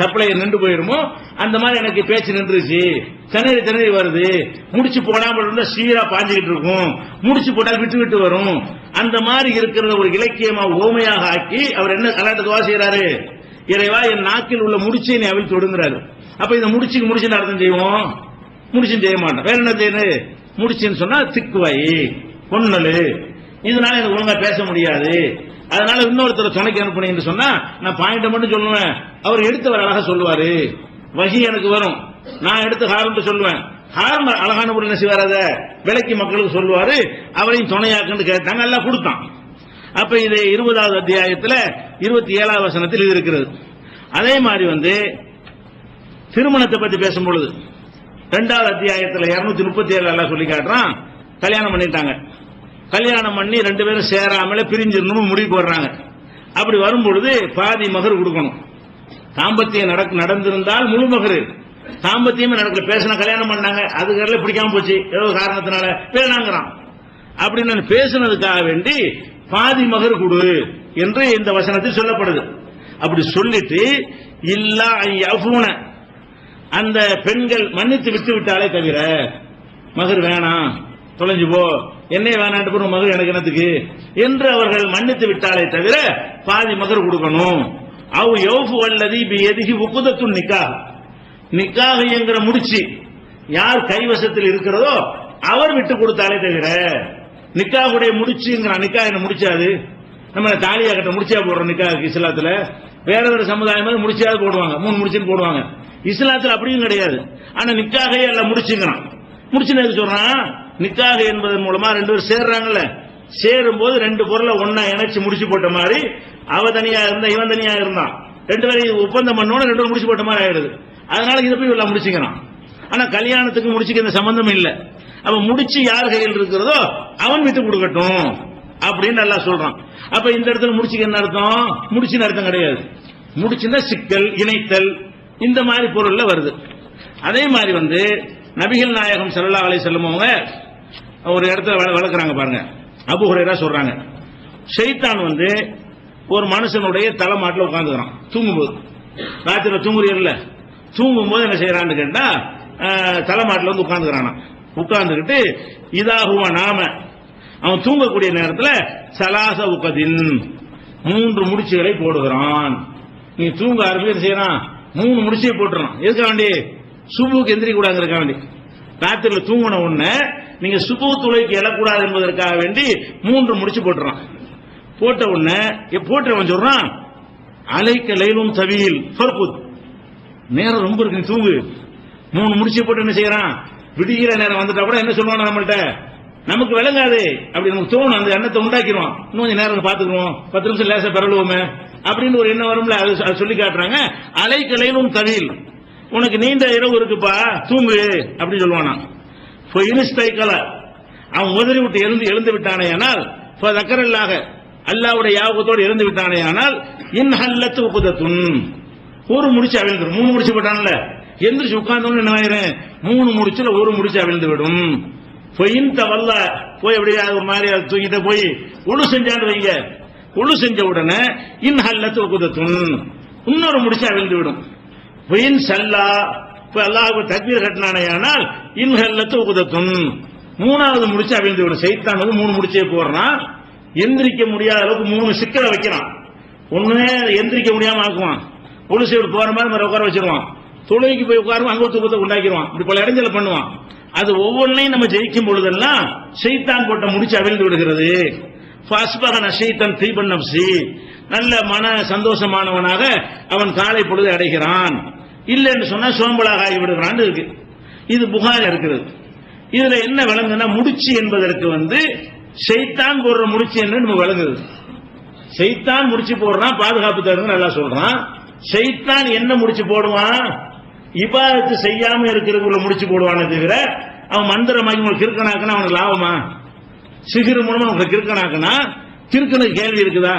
சப்ளை நின்று போயிருமோ அந்த மாதிரி எனக்கு பேச்சு நின்றுச்சு, திணறி வருது, முடிச்சு போடாமல் இருந்தா சீரா பாஞ்சுக்கிட்டு இருக்கும், முடிச்சு போட்டால் விட்டு விட்டு வரும், அந்த மாதிரி இருக்கிறத ஒரு இலக்கியமா ஓமையாக ஆக்கி அவர் என்ன அல்லாஹ்ட்ட துஆ செய்யறாரு, இறைவா என் நாக்கில் உள்ள முடிச்சை நீ அவிழ்த்து விடுங்கிறாரு. அப்ப இந்த முடிச்சுக்கு முடிச்சு அர்த்தம் செய்வோம், முடிச்சும் செய்ய மாட்டேன். வேற என்ன செய்யணும்? முடிச்சுன்னு சொன்னா திக்குவை பொன்னலு, இதனால எனக்கு ஒழுங்கா பேச முடியாது, அதனால இன்னொருத்தர் துணைக்கு அனுப்புனீங்கன்னு சொன்னா நான் பாயிண்ட மட்டும் சொல்லுவேன், அவர் எடுத்தவர் அழகா சொல்லுவாரு, வகி எனக்கு வரும், நான் எடுத்து ஹாரன் சொல்லுவேன், ஹாரன் அழகான ஒரு என்ன செய்வார், அதை விலைக்கு மக்களுக்கு சொல்லுவாரு, அவரையும் துணையாக்குன்னு கேட்டாங்க, எல்லாம் கொடுத்தான். அப்ப இது 20வது அத்தியாயத்தில் 27வது வசனத்தில் இது இருக்கிறது. அதே மாதிரி திருமணத்தை பத்தி பேசும் பொழுது 2வது அத்தியாயத்தில் 237 எல்லாம் சொல்லி காட்டுறான். கல்யாணம் பண்ணிட்டாங்க, கல்யாணம் பண்ணி 2 பேரும் சேராமல பிரிஞ்சிடணும் முடிவுக்கு வர்றாங்க. அப்படி வரும்பொழுது பாதி மகர் கொடுக்கணும். தாம்பத்தியம் நடந்திருந்தால் முழு மகர், தாம்பத்தியமே நடக்கல, பேசின கல்யாணம் பண்ணாங்க, அதுக்கு பிடிக்காம போச்சு ஏதோ காரணத்தினால வேணாங்கிறான். அப்படின்னு நான் பேசினதுக்காக வேண்டி பாதி மகர் கொடு என்று இந்த வசனத்தில் சொல்லப்படுது. அப்படி சொல்லிட்டு இல்லா அந்த பெண்கள் மன்னித்து விட்டு விட்டாலே தவிர மகர் வேணாம் தொலைஞ்சு போ, என்னை வேணாண்டு மகர் எனக்கு என்னத்துக்கு என்று அவர்கள் மன்னித்து விட்டாலே தவிர பாதி மகர் கொடுக்கணும். அவ் யௌஃபு அல்லதி பியதிஹி உக்தத்துன் நிக்காஹ், நிக்காஹ் என்கிற முடிச்சு யார் கைவசத்தில் இருக்கிறதோ அவர் விட்டு கொடுத்தாலே தவிர, நிக்காஹுடைய முடிச்சுங்கிற நிக்காஹ் என்ன முடிச்சாது, நம்ம தாலியா கட்ட முடிச்சா போடுறோம் நிக்காஹுக்கு. இஸ்லாத்துல வேற வேற சமுதாயம் முடிச்சாது போடுவாங்க, 3 முடிச்சுன்னு போடுவாங்க. இஸ்லாத்துல அப்படியும் கிடையாது. ஆனா நிக்காகை எல்லாம் முடிச்சுங்கிறான். முடிச்சுன்னு சொல்றான், நிக்காக என்பதன் மூலமா 2 பேர் சேர்றாங்கல்ல, சேரும் போது 2 பொருளை ஒன்னா இணைச்சு முடிச்சு போட்ட மாதிரி, அவ தனியா இருந்தா இவன் தனியா இருந்தான், 2 பேரும் ஒப்பந்தம் பண்ணோட 2 பேரும் முடிச்சு போட்ட மாதிரி ஆயிடுது. அதனால இதை போய் எல்லாம் முடிச்சுக்கிறான். ஆனா கல்யாணத்துக்கு முடிச்சுக்க இந்த சம்பந்தம் இல்ல. அப்ப முடிச்சு யார் கையில் இருக்கிறதோ அவன் விட்டு கொடுக்கட்டும் அப்படின்னு நல்லா சொல்றான். அப்ப இந்த இடத்துல முடிச்சுக்க என்ன அர்த்தம்? முடிச்சுன்னு அர்த்தம் கிடையாது. முடிச்சுன்னா சிக்கல், இணைத்தல், இந்த மாதிரி பொருள்ல வருது. அதே மாதிரி நபிகள் நாயகம் ஸல்லல்லாஹு அலைஹி வஸல்லம் அவங்க ஒரு இடத்துல வளர்க்குறாங்க பாருங்க. அபூ ஹுரைரா சொல்றாங்க, ஷைத்தான் ஒரு மனுஷனுடைய தலைமாட்டில் உட்கார்ந்துக்கிறான் தூங்கும்போது. ராத்திரில தூங்குறீங்கல்ல, தூங்கும்போது என்ன செய்யறான்னு கேட்டா தலைமாட்டில் உட்கார்ந்துக்கிறானா. உட்கார்ந்துக்கிட்டு இதாகுவா நாம, அவன் தூங்கக்கூடிய நேரத்தில் சலாச உகதின் 3 முடிச்சுகளை போடுகிறான். நீ தூங்க ஆரம்பிச்சு செய்யறான், 3 முடிச்சே போட்டுறான். எதுக்காக வேண்டி? சுபுக்கு எந்திரிக்க கூடாதுக்காக வேண்டி. ராத்திரில தூங்கின உடனே நீங்க சுபு துளைக்கு எழக்கூடாது என்பதற்காக வேண்டி 3 முடிச்சு போட்டுறான். போட்ட உடனே போட்டுறவன் சொல்றான், அலைக்க லைலும் தவியில் ஃபர்குத், நேரம் ரொம்ப இருக்கு நீ தூங்கு. 3 முடிச்சு போட்டு என்ன செய்யறான், விடுகிற நேரம் வந்துட்டா கூட என்ன சொல்லுவான் நம்மள்ட்ட, நமக்கு விளங்காது, அப்படி நமக்கு தோணும், அந்த எண்ணத்தை உண்டாக்கிடுவோம், இன்னும் கொஞ்சம் நேரம் பாத்துக்குவோம், 10 நிமிஷம் லேசா பெறலுவோமே அப்படின்னு ஒரு எண்ணம் வரும்ல, அது சொல்லி காட்டுறாங்க. அலைக்கலையிலும் தவியில், உனக்கு நீண்ட இரவு இருக்குப்பா தூங்கு அப்படின்னு சொல்லுவானா. அவன் உதறி விட்டு எழுந்து விட்டானே ஆனால், அல்லாவுடைய யாபத்தோடு இருந்து விட்டானே ஆனால், இன்ஹல்லத்து உகுதத்துன், ஒரு முடிச்சு அவிழ்ந்துடும். 3 முடிச்சு போட்டான்ல, எந்திரிச்சு உட்கார்ந்தோன்னு என்ன ஆயிரும், 3 முடிச்சுல ஒரு முடிச்சு அவிழ்ந்து விடும். தவல்ல போய் அப்படியே ஒரு மாதிரி தூக்கிட்ட போய் ஒழு செஞ்சான்னு வைங்க, ஒழு செஞ்ச உடனே இன்ஹல்லத்து உகுதத்துன், இன்னொரு முடிச்சு அவிழ்ந்து விடும். பொயின் சல்லா அல்லாஹ்வுக்கு தக்பீர் கட்டினானே ஆனால் இன்ஹல்லத்து உகுதத்துன், 3வது முடிச்சு அவிழ்ந்து விடும். சைத்தான் 3 முடிச்சே போடுறான், எந்திரிக்க முடியாத அளவுக்கு 3 சிக்கலை வைக்கிறான். ஒண்ணு எந்திரிக்க முடியாம ஆக்குவான், ஒழு செய்து போற மாதிரி உட்கார வச்சிருவான், தொழுகைக்கு போய் உட்காருவான், அங்க தூக்கத்தை உண்டாக்கிடுவான், இப்படி பல இடங்களை பண்ணுவான். அது ஒவ்வொன்றையும் நம்ம ஜெயிக்கும் பொழுதெல்லாம் ஷைத்தான் போட்ட முடிச்சு அவிழ்ந்து விடுகிறது. நல்ல மன சந்தோஷமானவனாக அவன் காலை பொழுது அடைகிறான், இல்லை என்று சொன்னா சோம்பலாக ஆகிவிடுகிறான் இருக்கு. இது புகார் இருக்கிறது. இதுல என்ன விளங்குனா, முடிச்சு என்பதற்கு ஷைத்தான் போடுற முடிச்சு என்று நம்ம விளங்குது. ஷைத்தான் முடிச்சு போடுறான், பாதுகாப்பு தருன்னு நல்லா சொல்றான். ஷைத்தான் என்ன முடிச்சு போடுவான், இபாதத்து செய்யாம இருக்கிறதுக்குள்ள முடிச்சு போடுவானே தவிர, அவன் மந்திரமாக்கி உங்களுக்கு கிறுக்கனாக்குனா அவனுக்கு லாபமா? சிகிரு மூலமா உங்களுக்கு கிறுக்கனாக்குனா கிறுக்கனுக்கு கேள்வி இருக்குதா?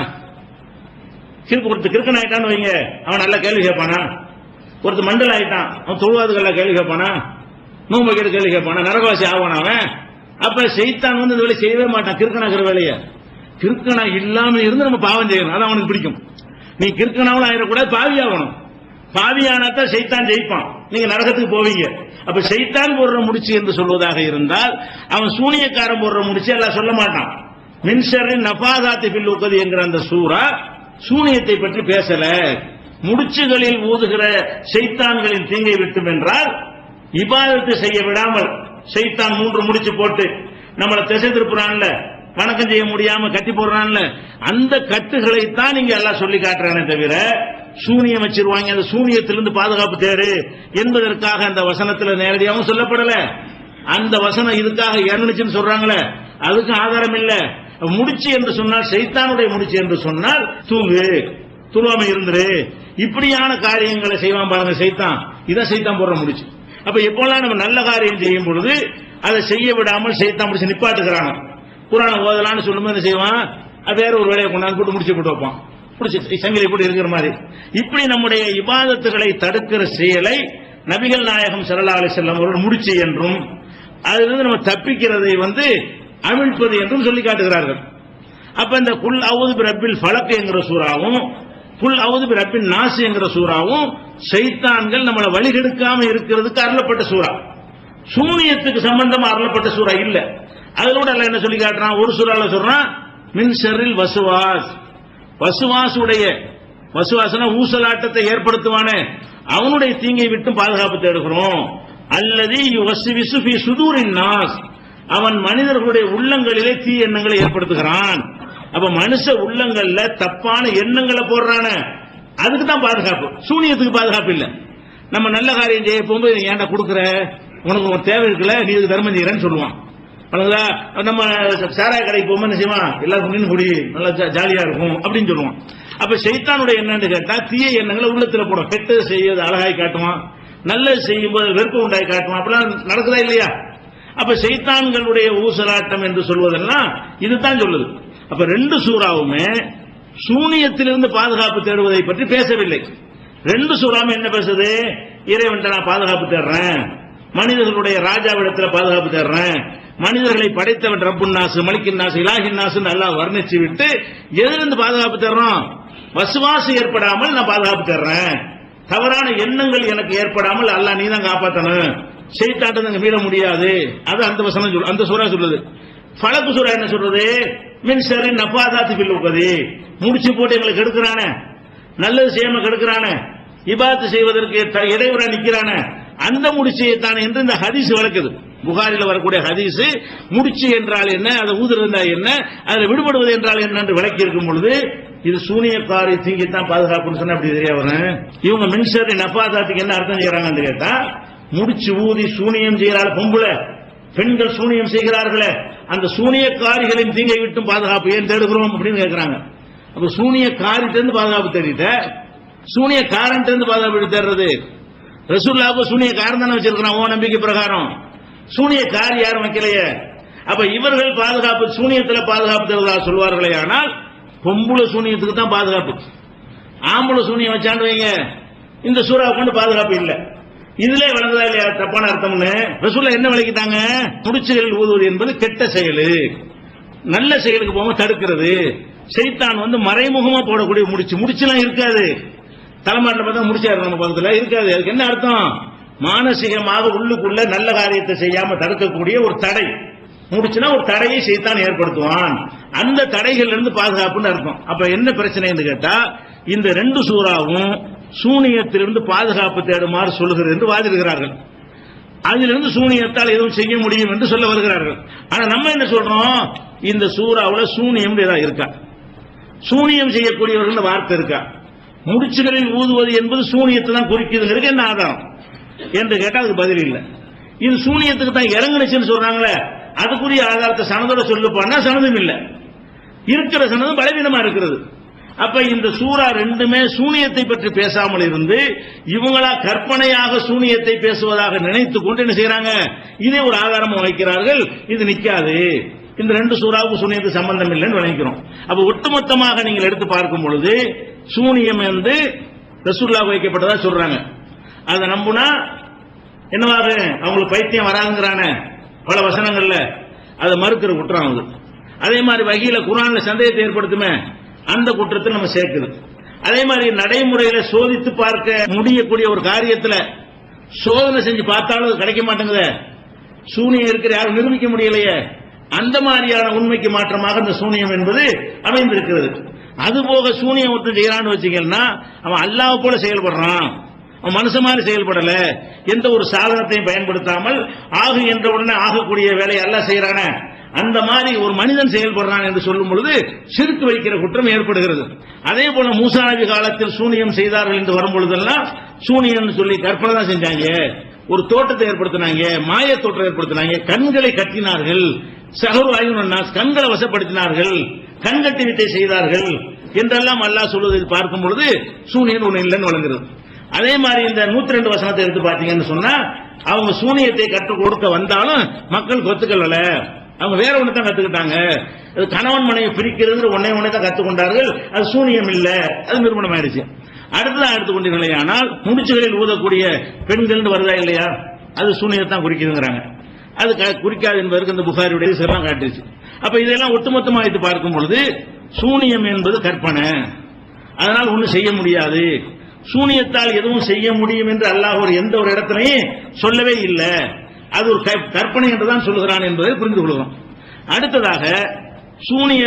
ஒருத்தர் கிறுக்கன் ஆயிட்டான்னு வைங்க, அவன் நல்ல கேள்வி கேட்பானா? ஒருத்தர் மண்டல் ஆயிட்டான், அவன் தொழுவாதுகள கேள்வி கேட்பானா? நோம்பு கேட்டு கேள்வி கேட்பானா? நரகவாசி ஆவான் அவன். அப்ப ஷைத்தான் இந்த வேலை செய்யவே மாட்டான், கிறுக்கனாக்குற வேலையை. கிறுக்கனா இல்லாம இருந்து நம்ம பாவம் செய்யணும், அது அவனுக்கு பிடிக்கும். நீ கிறுக்கனாவும் ஆயிடக்கூடாது, பாவியாகணும். பாவியானாத்தான் ஷைத்தான் ஜெயிப்பான், நீங்க நரகத்துக்கு போவீங்க. அப்ப ஷைத்தான் போடுற முடிச்சு என்று சொல்வதாக இருந்தால், அவன் சூனியக்காரன் போடுற முடிச்சு எல்லாம் சொல்ல மாட்டான். மின்ஷரின் நபாதாத்தி பில் உக்கது என்கிற அந்த சூரா சூனியத்தை பற்றி பேசல. முடிச்சுகளில் ஊதுகிற ஷைத்தான்களின் தீங்கை விட்டும் என்றால் இபாதத்து செய்ய விடாமல் ஷைத்தான் 3 முடிச்சு போட்டு நம்மளை திசை திருப்புறான்ல, வணக்கம் செய்ய முடியாம கட்டி போடுறான்ல, அந்த கட்டுகளைத்தான் நீங்க எல்லாம் சொல்லி காட்டுறானே தவிர சூனியம் வச்சிருவாங்க, அந்த சூனியத்திலிருந்து பாதுகாப்பு தேடு என்பதற்காக அந்த வசனத்துல நேரடியாகவும் சொல்லப்படல. அந்த வசனம் இதுக்காக இறங்குச்சுன்னு சொல்றாங்களே, அதுக்கு ஆதாரம் இல்ல. முடிச்சு என்று சொன்னால் சைத்தானுடைய முடிச்சு என்று சொன்னால் தூங்கு, துருவாம இருந்துரு, இப்படியான காரியங்களை செய்வான் பாருங்க சைத்தான். இதான் சைத்தான் போடுற முடிச்சு. அப்ப எப்போல்லாம் நம்ம நல்ல காரியம் செய்யும் பொழுது அதை செய்ய விடாமல் சைத்தான் முடிச்சு நிப்பாட்டுக்கிறாங்க. குரான ஓதலான்னு சொல்லும்போது என்ன செய்வான், வேற ஒரு வேலையை கொண்டாந்து போட்டு முடிச்சு போட்டு வைப்பான், முடிச்சு சங்கிலி போட்டு இருக்கிற மாதிரி. இப்படி நம்முடைய இபாதத்துகளை தடுக்கிற செயலை நபிகள் நாயகம் ஸல்லல்லாஹு அலைஹி வஸல்லம் அவர்கள் முடிச்சு என்றும் அதிலிருந்து நம்ம தப்பிக்கிறதை அவிழ்ப்பது என்றும் சொல்லி காட்டுகிறார்கள். அப்ப இந்த குல் அவுது பிரப்பில் ஃபலக் என்கிற சூறாவும் குல் அவுது பிரப்பின் நாஸ் என்கிற சூறாவும் ஷைத்தான்கள் நம்மளை வழிகெடுக்காம இருக்கிறதுக்கு அருளப்பட்ட சூறா. சூனியத்துக்கு சம்பந்தமா அருளப்பட்ட சூறா இல்ல. அதோட அல்ல என்ன சொல்லி காட்டுறான், ஒரு சூறால சொல்றான் மின் ஷர்ரில் வசுவாஸ், வசுவாசுடைய வசுவாசன ஊசலாட்டத்தை ஏற்படுத்துவானே அவனுடைய தீங்கை விட்டு பாதுகாப்பு தேடுகிறோம். அல்லது யுவஸ்விசு ஃபீ சுதூரின் நாஸ், அவன் மனிதர்களுடைய உள்ளங்களிலே தீ எண்ணங்களை ஏற்படுத்துகிறான். அப்ப மனுஷ உள்ளங்கள்ல தப்பான எண்ணங்களை போடுறான, அதுக்கு தான் பாதுகாப்பு, சூனியத்துக்கு பாதுகாப்பு இல்ல. நம்ம நல்ல காரியம் செய்ய போகும்போது ஏன்டா கொடுக்குற, உனக்கு ஒரு தேவை இருக்குல்ல, நீ இதுக்கு தர்மம் செய்யறேன்னு சொல்லுவான். நம்ம சாராய கடைக்கு போகும்போது என்ன செய்வான், எல்லாருக்கும் நின்று குடி, நல்லா ஜாலியா இருக்கும் அப்படின்னு சொல்லுவான். அப்ப சைத்தானுடைய என்னன்னு கேட்டா தீய எண்ணங்களை உள்ளத்துல போடும், கெட்டது செய்யறது அழகாய் காட்டுவான், நல்லது செய்யும் போது வெறுப்பு உண்டாய் காட்டுவான். அப்படிலாம் நடக்குதா இல்லையா? அப்ப சைத்தான்களுடைய ஊசலாட்டம் என்று சொல்வதெல்லாம் இதுதான் சொல்லுது. அப்ப 2 சூறாவுமே சூனியத்திலிருந்து பாதுகாப்பு தேடுவதை பற்றி பேசவில்லை. 2 சூறாவும் என்ன பேசுது, இறைவன்ட்ட நான் பாதுகாப்பு தேடுறேன், மனிதர்களுடைய ராஜாவிடத்தில் பாதுகாப்பு தேடுறேன், மனிதர்களை படைத்தவன் ரப்புன் நாசு மலிக்கின் நாசு இலாஹின் நாசு நல்லா வர்ணிச்சு விட்டு எதிலிருந்து பாதுகாப்பு தேடுறோம், வசுவாசு ஏற்படாமல் நான் பாதுகாப்பு தேடுறேன், தவறான எண்ணங்கள் எனக்கு ஏற்படாமல் அல்லாஹ் நீ தான் காப்பாற்றணும், ஷைத்தான்ட்ட மீள முடியாது. அது அந்த வசனம் சொல்லு, அந்த சூரா சொல்லுது. ஃபலக் சூரா என்ன சொல்றது, மின் ஷர்ரி நஃபாதாத்தி ஃபில் உக்தி, முடிச்சு போட்டு எங்களுக்கு கெடுக்கிறானே, நல்லது செய்யாம கெடுக்கிறானே, இபாதத்து செய்வதற்கு இடையூறா நிக்கிறானே, அந்த முடிச்சை தான் என்று இந்த ஹதீஸ் விளக்குது. புகாரில் வரக்கூடிய ஹதீஸ் முடிச்சு என்றால் என்ன, அதை ஊதுறதா என்ன, அதில் விடுபடுவது என்றால் என்ன என்று விளக்கி இருக்கும் பொழுது இது சூனியக்காரி தீங்கித்தான் பாதுகாப்புன்னு சொன்னா அப்படி தெரிய வரும். இவங்க மின் ஷர்ரி நஃபாதாத்துக்கு என்ன அர்த்தம் செய்யறாங்கன்னு கேட்டா, முடிச்சு ஊதி சூனியம் செய்கிறாள் பொம்பளை பெண்கள் சூனியம் செய்கிறார்களே, அந்த சூனியக்காரிகளின் தீங்கை விட்டும் பாதுகாப்பு ஏன் தேடுகிறோம் அப்படின்னு கேட்கிறாங்க. அப்ப சூனியக்காரிட்டு பாதுகாப்பு தேடிட்ட, சூனியக்காரன் பாதுகாப்பு தேடுறது ரசூலுல்லாஹ் சூனியக்காரன் தானே வச்சிருக்கிறான். ஓ நம்பிக்கை பிரகாரம் சூனியக்காரி யாரும் வைக்கலையே. அப்ப இவர்கள் பாதுகாப்பு சூனியத்தில் பாதுகாப்பு தேடுவதாக சொல்வார்களே, ஆனால் பொம்புல சூனியத்துக்கு தான் பாதுகாப்பு. ஆம்பளை சூனியம் வச்சான்னு வைங்க, இந்த சூறாவை கொண்டு பாதுகாப்பு இல்லை. இதுல வழங்குதா இல்லையா தப்பான அர்த்தம்னு ரசூலுல்லாஹ் என்ன விளக்கிட்டாங்க, முடிச்சுகள் ஊதுவது என்பது கெட்ட செயல், நல்ல செயலுக்கு போக தடுக்கிறது. சைத்தான் மறைமுகமா போடக்கூடிய முடிச்சுலாம் இருக்காது, தலைமாட்டில் பார்த்தா முடிச்சாரு நம்ம பக்கத்துல இருக்காது. அதுக்கு என்ன அர்த்தம், மானசீகமாக உள்ளுக்குள்ள நல்ல காரியத்தை செய்யாம தடுக்கக்கூடிய ஒரு தடை. முடிச்சுனா ஒரு தடையை சைத்தான் ஏற்படுத்துவான், அந்த தடைகள் இருந்து பாதுகாப்புன்னு அர்த்தம். அப்ப என்ன பிரச்சனைன்னு கேட்டா, இந்த 2 சூறாவும் சூனியத்திலிருந்து பாதுகாப்பு தேடுமாறு சொல்லுகிறது என்று வாதிடுகிறார்கள். அதிலிருந்து சூனியத்தால் எதுவும் செய்ய முடியும் என்று சொல்ல வருகிறார்கள். ஆனா நம்ம என்ன சொல்றோம், இந்த சூறாவில் சூனியம் ஏதாவது இருக்கா, சூனியம் செய்யக்கூடியவர்கள் வார்த்தை இருக்கா, முடிச்சுகளில் ஊதுவது என்பது சூனியத்தை தான் குறிக்குதுங்கிறது என்ன ஆதாரம் என்று கேட்டால் அதுக்கு பதில் இல்லை. இது சூனியத்துக்கு தான் இறங்குனுச்சுன்னு சொல்றாங்களே, அதுக்குரிய ஆதாரத்தை சனதோட சொல்லுப்பான்னா சனதும் இல்லை, இருக்கிற சனதும் பலவீனமா இருக்கிறது. அப்ப இந்த சூரா 2மே சூனியத்தை பற்றி பேசாமல் இருந்து இவங்களா கற்பனையாக சூனியத்தை பேசுவதாக நினைத்துக் கொண்டு என்ன செய்யறாங்க, இதே ஒரு ஆதாரமா வைக்கிறார்கள். இது நிக்காது, இந்த 2 சூறாவுக்கு சூனியத்துக்கு சம்பந்தம் இல்லைன்னு நினைக்கிறோம். அப்ப ஒட்டுமொத்தமாக நீங்கள் எடுத்து பார்க்கும் பொழுது சூனியம் என்று ரசூலுல்லாஹ் வைக்கப்பட்டதா சொல்றாங்க. அதை நம்புனா என்னவாக அவங்களுக்கு பைத்தியம் வராங்கிறான பல வசனங்கள்ல அதை மறுக்கிற குற்றம் ஆகுது. அதே மாதிரி வகையில குர்ஆன்ல சந்தேகத்தை ஏற்படுத்துமே, அந்த குற்றத்தை நம்ம சேர்க்குது. அதே மாதிரி நடைமுறையில சோதித்து பார்க்க முடியக்கூடிய ஒரு காரியத்துல சோதனை செஞ்சு பார்த்தாலும் அது கிடைக்க மாட்டேங்குது, சூனியம் இருக்கிற யாரும் நிரூபிக்க முடியலையே, அந்த மாதிரியான உண்மைக்கு மாற்றமாக இந்த சூனியம் என்பது அமைந்திருக்கிறது. அதுபோக சூனியம் ஒருத்தன் செய்யறான்னு வச்சுக்கன்னா அவன் அல்லாஹ் போல செயல்படுறான், மனுஷ மாதிரி செயல்படல, எந்த ஒரு சாதனத்தையும் பயன்படுத்தாமல் ஆகு என்ற உடனே ஆகக்கூடிய வேலையை எல்லாம் செய்யறானே, அந்த மாதிரி ஒரு மனிதன் செயல்படுறான் என்று சொல்லும் பொழுது ஷிர்க் வைக்கிற குற்றம் ஏற்படுகிறது. அதே போல மூசா நபி காலத்தில் சூனியம் செய்தார்கள் என்று வரும் பொழுதெல்லாம் சூனியம் சொல்லி கற்பனை தான் செஞ்சாங்க, ஒரு தோட்டத்தை ஏற்படுத்தினாங்க, மாய தோட்டம் ஏற்படுத்தினாங்க, கண்களை கட்டினார்கள், சஹரு ஆயுனாஸ் கண்களை வசப்படுத்தினார்கள், கண்கட்டி வித்தை செய்தார்கள் என்றெல்லாம் அல்லாஹ் சொல்வதை பார்க்கும் பொழுது சூனியன் ஒண்ணு இல்லைன்னு வழங்குறது. அதே மாதிரி இந்த 102 வசனத்தை எடுத்து பாத்தீங்கன்னு சொன்னா, அவங்க சூனியத்தை கற்றுக் கொடுக்க வந்தாலும் மக்கள் ஒத்துக்கல, அவங்க வேற ஒண்ணு தான் கத்துக்கிட்டாங்க. அது கணவன் மனைவி பிரிக்கிறது ஒன்னே தான் கத்துக்கொண்டார்கள், அது சூனியம் இல்ல, அது நிரூபணம் ஆயிடுச்சு. அடுத்ததான் எடுத்துக்கொண்டீர்களே, ஆனால் முடிச்சுகளில் ஊதக்கூடிய பெண்கள் வருதா இல்லையா, அது சூனியத்தான் குறிக்குதுங்கிறாங்க. அது குறிக்காது என்பதற்கு இந்த புகாரியுடைய எல்லாம் காட்டுச்சு. அப்ப இதெல்லாம் ஒட்டுமொத்தமாக வைத்து பார்க்கும் பொழுது சூனியம் என்பது கற்பனை, அதனால் ஒன்றும் செய்ய முடியாது, சூனியத்தால் எதுவும் செய்ய முடியும் என்று அல்லாஹ் ஒரு எந்த ஒரு இடத்திலையும் சொல்லவே இல்லை, அது ஒரு கற்பனை என்றுதான் சொல்லுகிறான் என்பதை புரிந்து கொள்கிறோம். அடுத்ததாக சூனிய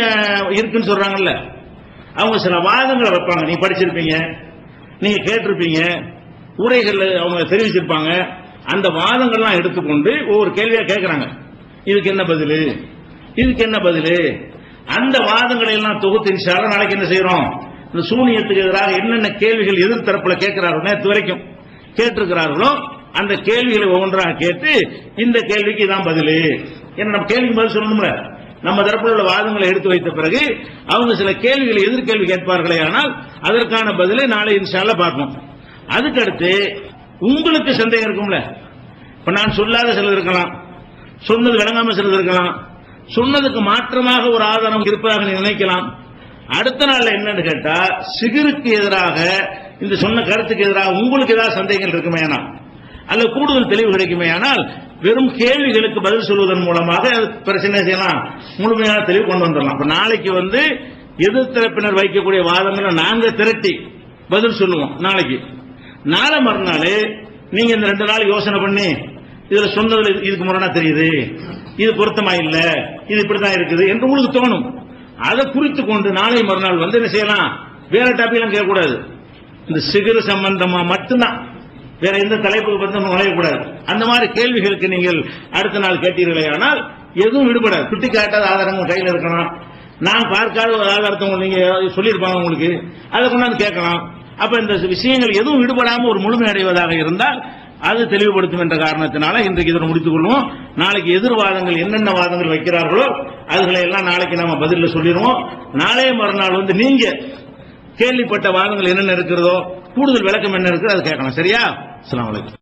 இருக்குன்னு சொல்றாங்கல்ல, அவங்க சில வாதங்களை வைப்பாங்க, நீ படிச்சிருப்பீங்க, நீங்க கேட்டிருப்பீங்க, உரைகள் அவங்க தெரிவிச்சிருப்பாங்க. அந்த வாதங்கள்லாம் எடுத்துக்கொண்டு ஒவ்வொரு கேள்வியா கேட்கிறாங்க, இதுக்கு என்ன பதில், இதுக்கு என்ன பதில். அந்த வாதங்களை எல்லாம் தொகுத்து இன்ஷா அல்லாஹ் நாளைக்கு என்ன செய்யறோம், இந்த சூனியத்துக்கு எதிராக என்னென்ன கேள்விகள் எதிர்த்தரப்புல கேட்கிறார்கள், நேற்று வரைக்கும் கேட்டிருக்கிறார்களோ அந்த கேள்விகளை ஒவ்வொன்றாக கேட்டு இந்த கேள்விக்கு இதான் பதில், என்ன நம்ம கேள்விக்கு பதில் சொல்லணும்ல. நம்ம தரப்பில் உள்ள வாதங்களை எடுத்து வைத்த பிறகு அவங்க சில கேள்விகளை எதிர்கேள்வி கேட்பார்களே, ஆனால் அதற்கான பதிலை நாளை இன்ஷா அல்லாஹ் பார்ப்போம். அதுக்கடுத்து உங்களுக்கு சந்தேகம் இருக்கும்ல, இப்ப நான் சொல்லாத சிலது இருக்கலாம், சொன்னது விளங்காம சிலது இருக்கலாம், சொன்னதுக்கு மாற்றமாக ஒரு ஆதாரம் இருப்பதாக நீ நினைக்கலாம். அடுத்த நாள்ல என்னன்னு கேட்டா, சிகருக்கு எதிராக இந்த சொன்ன கருத்துக்கு எதிராக உங்களுக்கு ஏதாவது சந்தேகங்கள் இருக்குமே ஆனால், அல்ல கூடுதல் தெளிவு கிடைக்குமே ஆனால், வெறும் கேள்விகளுக்கு பதில் சொல்வதன் மூலமாக பிரச்சனை செய்யலாம், முழுமையான தெளிவு கொண்டு வந்துடலாம். இப்ப நாளைக்கு எதிர்த்தரப்பினர் வைக்கக்கூடிய வாதங்களை நாங்க திரட்டி பதில் சொல்லுவோம். நாளைக்கு நாளை மறுநாள் நீங்க இந்த 2 நாள் யோசனை பண்ணி இதுல சொன்னதுல இதுக்கு முரணா தெரியுது, இது பொருத்தமா இல்ல, இது இப்படிதான் இருக்குது என்று உங்களுக்கு தோணும். அதை குறித்து கொண்டு நாளை மறுநாள் என்ன செய்யலாம், வேற டாபிக் கேட்கக்கூடாது, இந்த சிகர் சம்பந்தமா மட்டும்தான், வேற எந்த தலைப்புக்கு பத்தி நுழையக்கூடாது. அந்த மாதிரி கேள்விகளுக்கு நீங்கள் அடுத்த நாள் கேட்டீர்களே ஆனால் எதுவும் விடுபடாது. சுட்டி காட்டாத ஆதாரங்கள் கையில் இருக்கணும், நான் பார்க்காத ஒரு ஆதாரத்தை நீங்க சொல்லியிருப்பாங்க உங்களுக்கு, அதை கொண்டாந்து கேட்கலாம். அப்ப இந்த விஷயங்கள் எதுவும் விடுபடாம ஒரு முழுமை அடைவதாக இருந்தால் அது தெளிவுபடுத்தும் என்ற காரணத்தினால இன்றைக்கு இதை முடித்துக் கொள்வோம். நாளைக்கு எதிர்வாதங்கள் என்னென்ன வாதங்கள் வைக்கிறார்களோ அதுகளை எல்லாம் நாளைக்கு நாம பதில சொல்லிடுவோம். நாளைய மறுநாள் நீங்க கேள்விப்பட்ட வாதங்கள் என்னென்ன இருக்கிறதோ கூடுதல் விளக்கம் என்ன இருக்கிறதோ அதை கேட்கலாம். சரியா? அஸ்ஸலாமு அலைக்கும்.